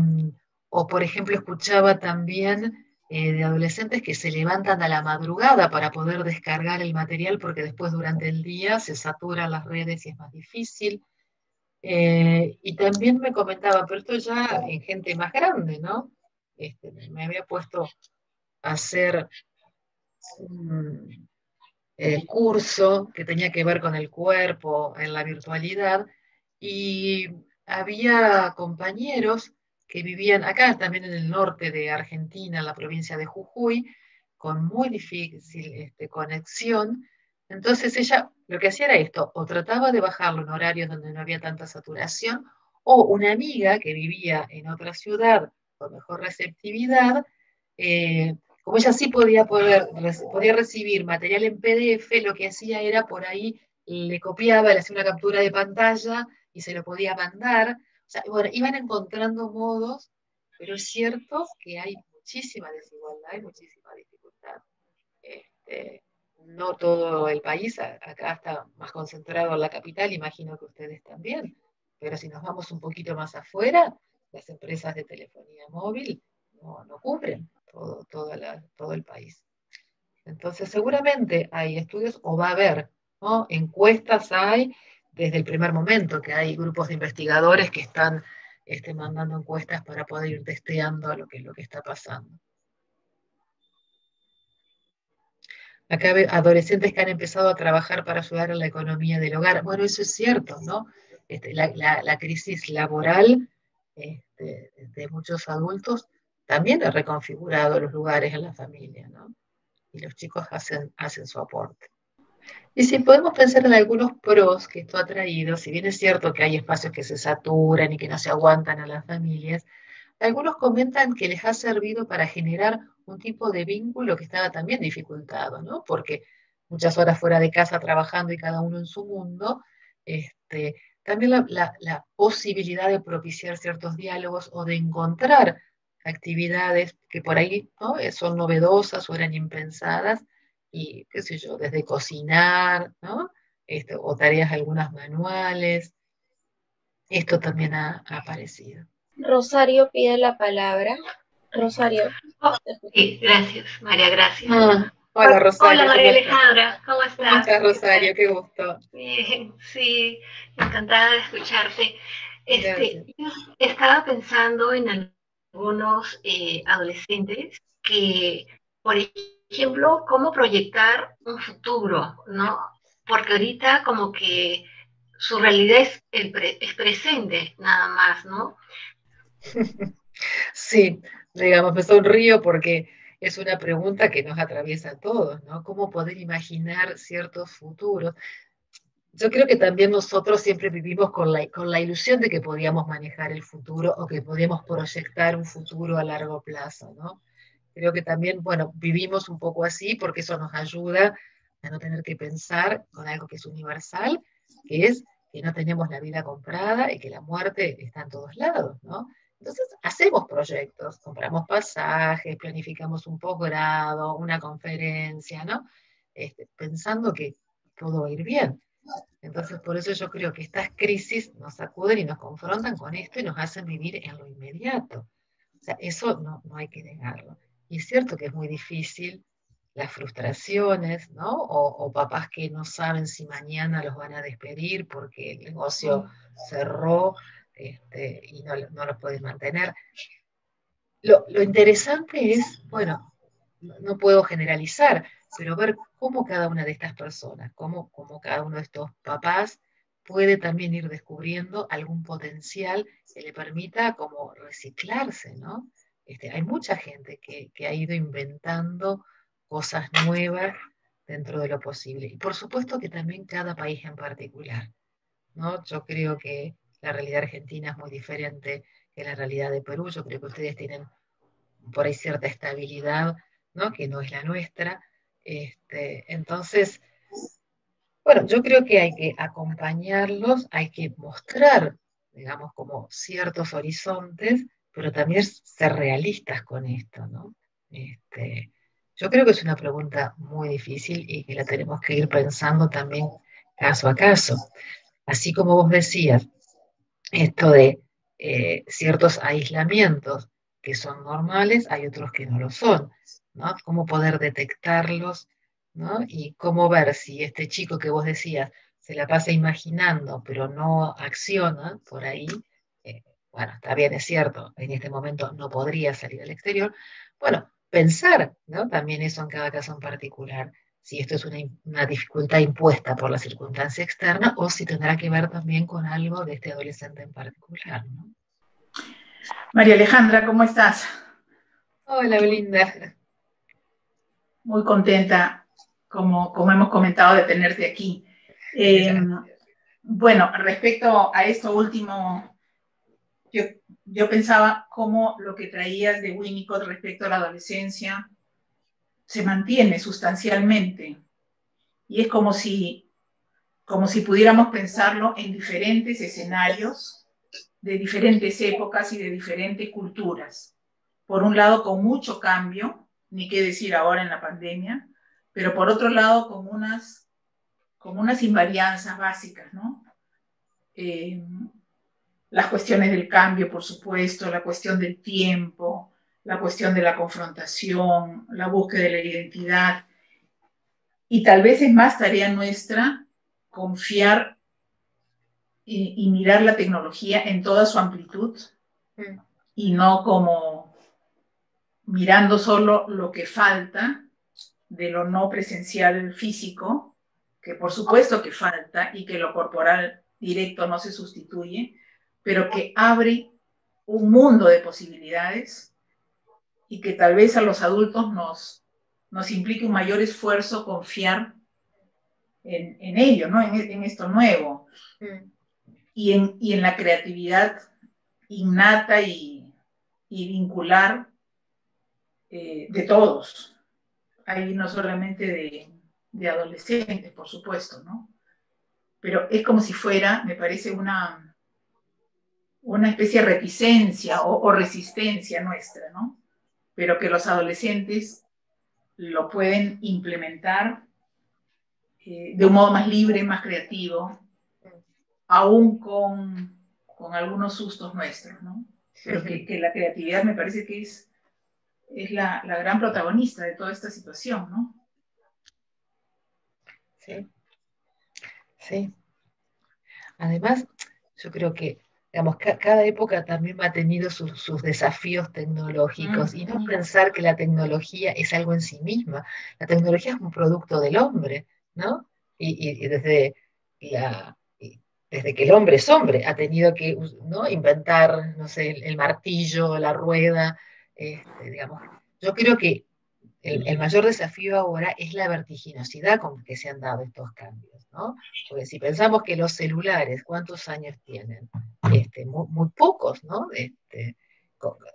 o, por ejemplo, escuchaba también de adolescentes que se levantan a la madrugada para poder descargar el material porque después durante el día se saturan las redes y es más difícil. Y también me comentaba, pero esto ya en gente más grande, ¿no? Me había puesto a hacer un curso que tenía que ver con el cuerpo en la virtualidad, y había compañeros que vivían acá también en el norte de Argentina, en la provincia de Jujuy, con muy difícil conexión. Entonces ella lo que hacía era esto, o trataba de bajarlo en horarios donde no había tanta saturación, o una amiga que vivía en otra ciudad con mejor receptividad, como ella sí podía recibir material en PDF, lo que hacía era por ahí, le copiaba, le hacía una captura de pantalla y se lo podía mandar. O sea, bueno, iban encontrando modos, pero es cierto que hay muchísima desigualdad y muchísima dificultad. No todo el país, acá está más concentrado en la capital, imagino que ustedes también, pero si nos vamos un poquito más afuera, las empresas de telefonía móvil no cubren todo el país. Entonces, seguramente hay estudios, o va a haber, ¿no?, encuestas hay desde el primer momento, que hay grupos de investigadores que están mandando encuestas para poder ir testeando lo que está pasando. Acá adolescentes que han empezado a trabajar para ayudar en la economía del hogar. Bueno, eso es cierto, ¿no? La crisis laboral de muchos adultos también ha reconfigurado los lugares en la familia, ¿no? Y los chicos hacen su aporte. Y si podemos pensar en algunos pros que esto ha traído, si bien es cierto que hay espacios que se saturan y que no se aguantan a las familias, algunos comentan que les ha servido para generar un tipo de vínculo que estaba también dificultado, ¿no? Porque muchas horas fuera de casa trabajando y cada uno en su mundo, también la posibilidad de propiciar ciertos diálogos o de encontrar actividades que por ahí, ¿no?, son novedosas o eran impensadas, y qué sé yo, desde cocinar, ¿no?, o tareas algunas manuales. Esto también ha aparecido. Rosario pide la palabra. Rosario. Sí, gracias, María, gracias. Hola, Rosario. Hola, María Alejandra, ¿cómo estás? ¿Cómo estás, Rosario? Qué gusto. Bien, sí, encantada de escucharte. Yo estaba pensando en algunos adolescentes que, por ejemplo, cómo proyectar un futuro, ¿no? Porque ahorita como que su realidad es presente, nada más, ¿no? Sí, digamos, me sonrío porque es una pregunta que nos atraviesa a todos, ¿no? ¿Cómo poder imaginar ciertos futuros? Yo creo que también nosotros siempre vivimos con la ilusión de que podíamos manejar el futuro o que podíamos proyectar un futuro a largo plazo, ¿no? Creo que también, bueno, vivimos un poco así porque eso nos ayuda a no tener que pensar con algo que es universal, que es que no tenemos la vida comprada y que la muerte está en todos lados, ¿no? Entonces hacemos proyectos, compramos pasajes, planificamos un posgrado, una conferencia, ¿no? Pensando que todo va a ir bien. Entonces, por eso yo creo que estas crisis nos sacuden y nos confrontan con esto y nos hacen vivir en lo inmediato. O sea, eso no hay que negarlo. Y es cierto que es muy difícil las frustraciones, ¿no? O papás que no saben si mañana los van a despedir porque el negocio cerró, y no los pueden mantener. Lo interesante es, bueno, no puedo generalizar, pero ver cómo cada una de estas personas, cómo cada uno de estos papás puede también ir descubriendo algún potencial que le permita como reciclarse, ¿no? Hay mucha gente que ha ido inventando cosas nuevas dentro de lo posible. Y por supuesto que también cada país en particular, ¿no? Yo creo que la realidad argentina es muy diferente que la realidad de Perú. Yo creo que ustedes tienen por ahí cierta estabilidad, ¿no? Que no es la nuestra. Entonces, bueno, yo creo que hay que acompañarlos, hay que mostrar, digamos, como ciertos horizontes, pero también ser realistas con esto, ¿no? Yo creo que es una pregunta muy difícil y que la tenemos que ir pensando también caso a caso. Así como vos decías, esto de ciertos aislamientos que son normales, hay otros que no lo son, ¿no? Cómo poder detectarlos, ¿no? Y cómo ver si este chico que vos decías se la pasa imaginando, pero no acciona por ahí, bueno, está bien, es cierto, en este momento no podría salir al exterior, bueno, pensar, ¿no? También eso en cada caso en particular, si esto es una dificultad impuesta por la circunstancia externa o si tendrá que ver también con algo de este adolescente en particular, ¿no? María Alejandra, ¿cómo estás? Hola, Belinda. Muy contenta, como hemos comentado, de tenerte aquí. Bueno, respecto a esto último, yo pensaba cómo lo que traías de Winnicott respecto a la adolescencia se mantiene sustancialmente. Y es como si pudiéramos pensarlo en diferentes escenarios de diferentes épocas y de diferentes culturas. Por un lado, con mucho cambio, ni qué decir ahora en la pandemia, pero por otro lado, con unas invarianzas básicas, ¿no? Las cuestiones del cambio, por supuesto, la cuestión del tiempo, la cuestión de la confrontación, la búsqueda de la identidad. Y tal vez es más tarea nuestra confiar y mirar la tecnología en toda su amplitud y no como mirando solo lo que falta de lo no presencial físico, que por supuesto que falta y que lo corporal directo no se sustituye, pero que abre un mundo de posibilidades y que tal vez a los adultos nos implique un mayor esfuerzo confiar en ello, ¿no? En esto nuevo. Y en la creatividad innata y vincular de todos. Ahí no solamente de adolescentes, por supuesto, ¿no? Pero es como si fuera, me parece, una especie de reticencia o resistencia nuestra, ¿no? Pero que los adolescentes lo pueden implementar de un modo más libre, más creativo, aún con algunos sustos nuestros, ¿no? Pero que la creatividad me parece que es la gran protagonista de toda esta situación, ¿no? Sí, sí. Además, yo creo que, digamos, cada época también ha tenido sus desafíos tecnológicos y no pensar que la tecnología es algo en sí misma. La tecnología es un producto del hombre, ¿no? Y desde que el hombre es hombre, ha tenido que, ¿no? Inventar, no sé, el martillo, la rueda, digamos. Yo creo que el mayor desafío ahora es la vertiginosidad con que se han dado estos cambios, ¿no? Porque si pensamos que los celulares, ¿cuántos años tienen? Muy, muy pocos, ¿no?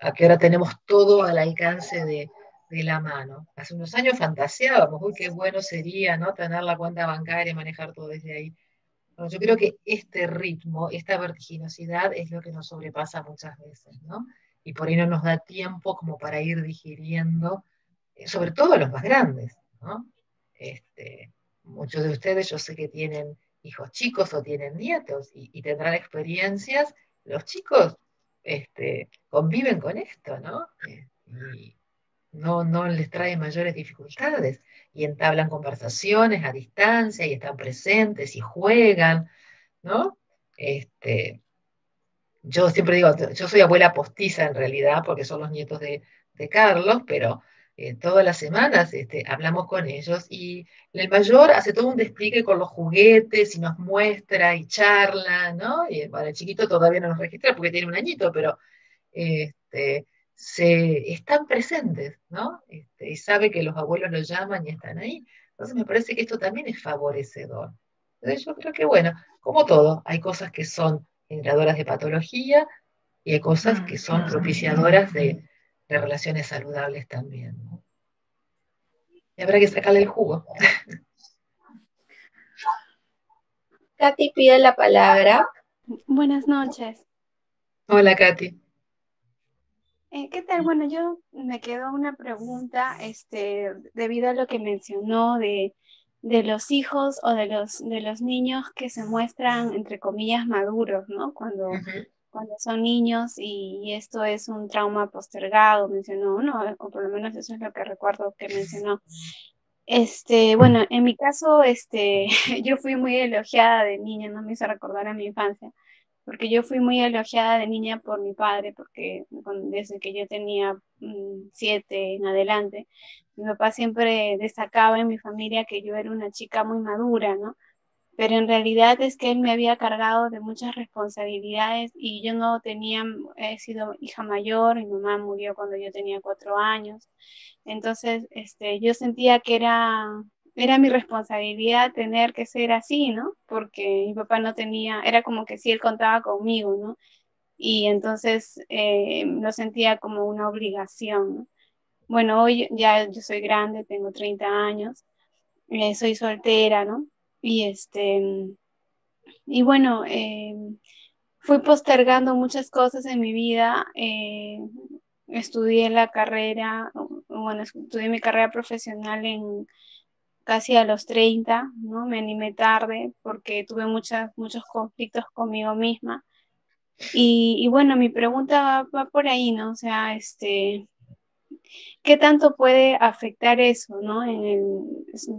A que ahora tenemos todo al alcance de la mano. Hace unos años fantaseábamos, uy, qué bueno sería, ¿no? Tener la cuenta bancaria y manejar todo desde ahí. Bueno, yo creo que este ritmo, esta vertiginosidad es lo que nos sobrepasa muchas veces, ¿no? Y por ahí no nos da tiempo como para ir digiriendo, sobre todo los más grandes, ¿no? Muchos de ustedes yo sé que tienen hijos chicos o tienen nietos y tendrán experiencias. Los chicos conviven con esto, ¿no? Y no les trae mayores dificultades y entablan conversaciones a distancia y están presentes y juegan, ¿no? Yo siempre digo, yo soy abuela postiza en realidad, porque son los nietos de Carlos, pero todas las semanas hablamos con ellos y el mayor hace todo un despliegue con los juguetes y nos muestra y charla, ¿no? Y para el chiquito todavía no nos registra porque tiene un añito, pero están presentes, ¿no? Y sabe que los abuelos los llaman y están ahí. Entonces me parece que esto también es favorecedor. Entonces yo creo que, bueno, como todo, hay cosas que son generadoras de patología y hay cosas que son propiciadoras de relaciones saludables también, ¿no? Y habrá que sacarle el jugo. Katy pide la palabra. Buenas noches. Hola, Katy. ¿Qué tal? Bueno, yo me quedó una pregunta, debido a lo que mencionó de los hijos o de los niños que se muestran, entre comillas, maduros, ¿no? Cuando son niños y esto es un trauma postergado, mencionó, ¿no? O por lo menos eso es lo que recuerdo que mencionó. Bueno, en mi caso, yo fui muy elogiada de niña, no me hizo recordar a mi infancia, porque yo fui muy elogiada de niña por mi padre, porque desde que yo tenía 7 en adelante, mi papá siempre destacaba en mi familia que yo era una chica muy madura, ¿no? Pero en realidad es que él me había cargado de muchas responsabilidades y yo no tenía, he sido hija mayor, mi mamá murió cuando yo tenía 4 años, entonces yo sentía que era mi responsabilidad tener que ser así, ¿no? Porque mi papá no tenía, era como que sí, él contaba conmigo, ¿no? Y entonces lo sentía como una obligación, ¿no? Bueno, hoy ya yo soy grande, tengo 30 años, soy soltera, ¿no? Y bueno, fui postergando muchas cosas en mi vida. Estudié la carrera, bueno, estudié mi carrera profesional en casi a los 30, ¿no? Me animé tarde porque tuve muchos conflictos conmigo misma. Y bueno, mi pregunta va por ahí, ¿no? O sea, ¿qué tanto puede afectar eso, ¿no?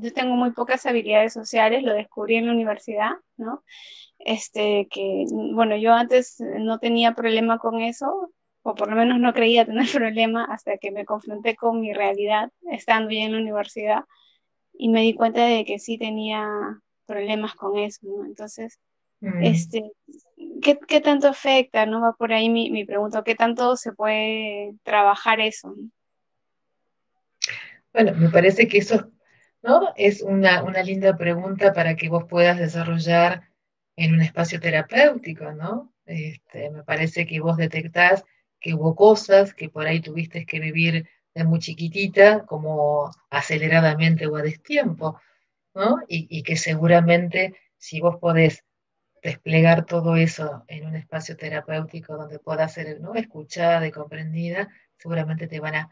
Yo tengo muy pocas habilidades sociales, lo descubrí en la universidad, ¿no? Bueno, yo antes no tenía problema con eso, o por lo menos no creía tener problema hasta que me confronté con mi realidad estando ya en la universidad y me di cuenta de que sí tenía problemas con eso, ¿no? Entonces, ¿qué tanto afecta, no? Va por ahí mi pregunta, ¿qué tanto se puede trabajar eso, ¿no? Bueno, me parece que eso, ¿no? Es una linda pregunta para que vos puedas desarrollar en un espacio terapéutico, ¿no? Me parece que vos detectás que hubo cosas que por ahí tuviste que vivir de muy chiquitita, como aceleradamente o a destiempo, ¿no? Y que seguramente si vos podés desplegar todo eso en un espacio terapéutico donde puedas ser, ¿no?, escuchada y comprendida, seguramente te van a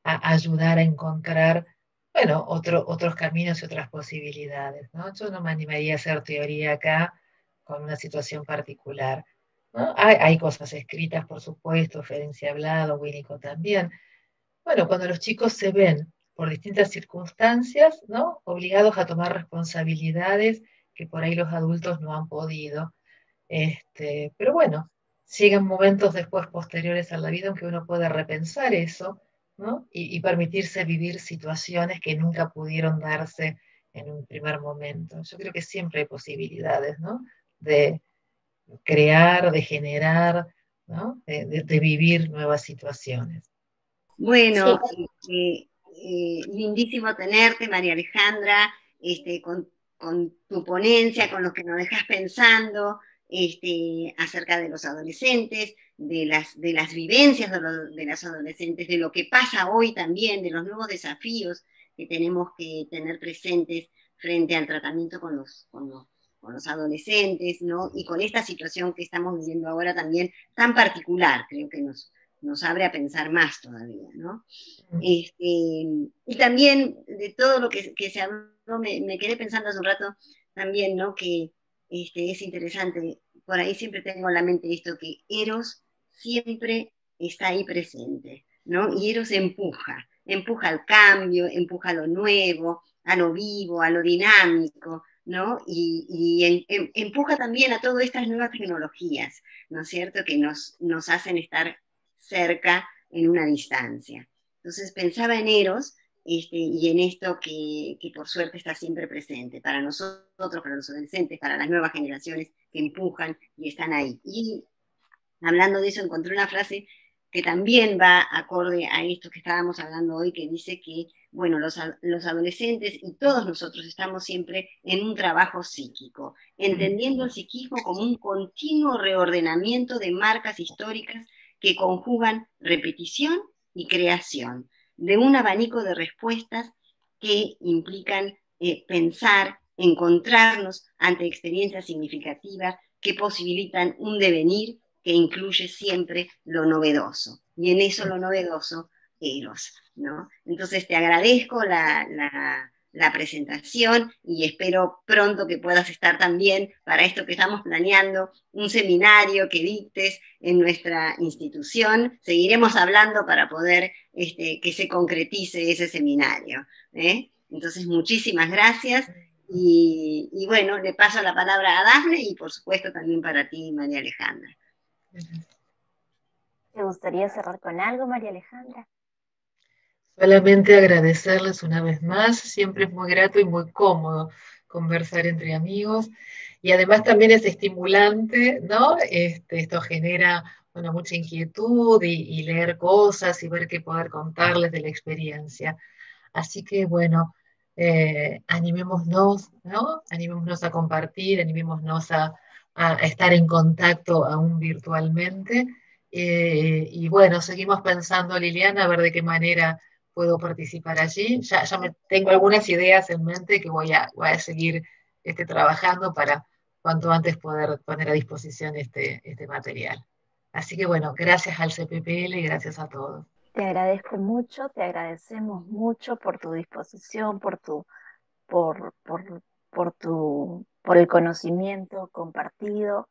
ayudar a encontrar, bueno, otros caminos y otras posibilidades, ¿no? Yo no me animaría a hacer teoría acá con una situación particular, ¿no? Hay cosas escritas, por supuesto, Ferencia ha hablado, Winnicott también. Bueno, cuando los chicos se ven por distintas circunstancias, ¿no?, obligados a tomar responsabilidades que por ahí los adultos no han podido. Pero bueno, llegan momentos después posteriores a la vida en que uno puede repensar eso, ¿no? Y permitirse vivir situaciones que nunca pudieron darse en un primer momento. Yo creo que siempre hay posibilidades, ¿no?, de crear, de generar, ¿no?, de vivir nuevas situaciones. Bueno, lindísimo tenerte, María Alejandra, con tu ponencia, con lo que nos dejas pensando acerca de los adolescentes, de las vivencias de los adolescentes, de lo que pasa hoy también, de los nuevos desafíos que tenemos que tener presentes frente al tratamiento con los adolescentes, ¿no? Y con esta situación que estamos viviendo ahora también tan particular, creo que nos abre a pensar más todavía, ¿no? Y también de todo lo que se habló, me quedé pensando hace un rato también, ¿no? Que es interesante, por ahí siempre tengo en la mente esto, que Eros siempre está ahí presente, ¿no? Y Eros empuja al cambio, empuja a lo nuevo, a lo vivo, a lo dinámico, ¿no? Y empuja también a todas estas nuevas tecnologías, ¿no es cierto?, que nos hacen estar cerca en una distancia. Entonces pensaba en Eros y en esto que por suerte está siempre presente para nosotros, para los adolescentes, para las nuevas generaciones que empujan y están ahí. Y hablando de eso, encontré una frase que también va acorde a esto que estábamos hablando hoy, que dice que, bueno, los adolescentes y todos nosotros estamos siempre en un trabajo psíquico, entendiendo el psiquismo como un continuo reordenamiento de marcas históricas que conjugan repetición y creación, de un abanico de respuestas que implican pensar, encontrarnos ante experiencias significativas que posibilitan un devenir que incluye siempre lo novedoso. Y en eso lo novedoso, Eros, ¿no? Entonces te agradezco la presentación y espero pronto que puedas estar también para esto que estamos planeando, un seminario que dictes en nuestra institución. Seguiremos hablando para poder que se concretice ese seminario, ¿eh? Entonces, muchísimas gracias. Y bueno, le paso la palabra a Dafne y por supuesto también para ti, María Alejandra. ¿Te gustaría cerrar con algo, María Alejandra? Solamente agradecerles una vez más, siempre es muy grato y muy cómodo conversar entre amigos, y además también es estimulante, ¿no? Esto genera, bueno, mucha inquietud y leer cosas y ver qué poder contarles de la experiencia. Así que, bueno, animémonos, ¿no? Animémonos a compartir, animémonos a estar en contacto aún virtualmente. Y bueno, seguimos pensando, Liliana, a ver de qué manera puedo participar allí. Ya tengo algunas ideas en mente que voy a seguir trabajando para cuanto antes poder poner a disposición este material. Así que bueno, gracias al CPPL y gracias a todos. Te agradezco mucho, te agradecemos mucho por tu disposición, por el conocimiento compartido.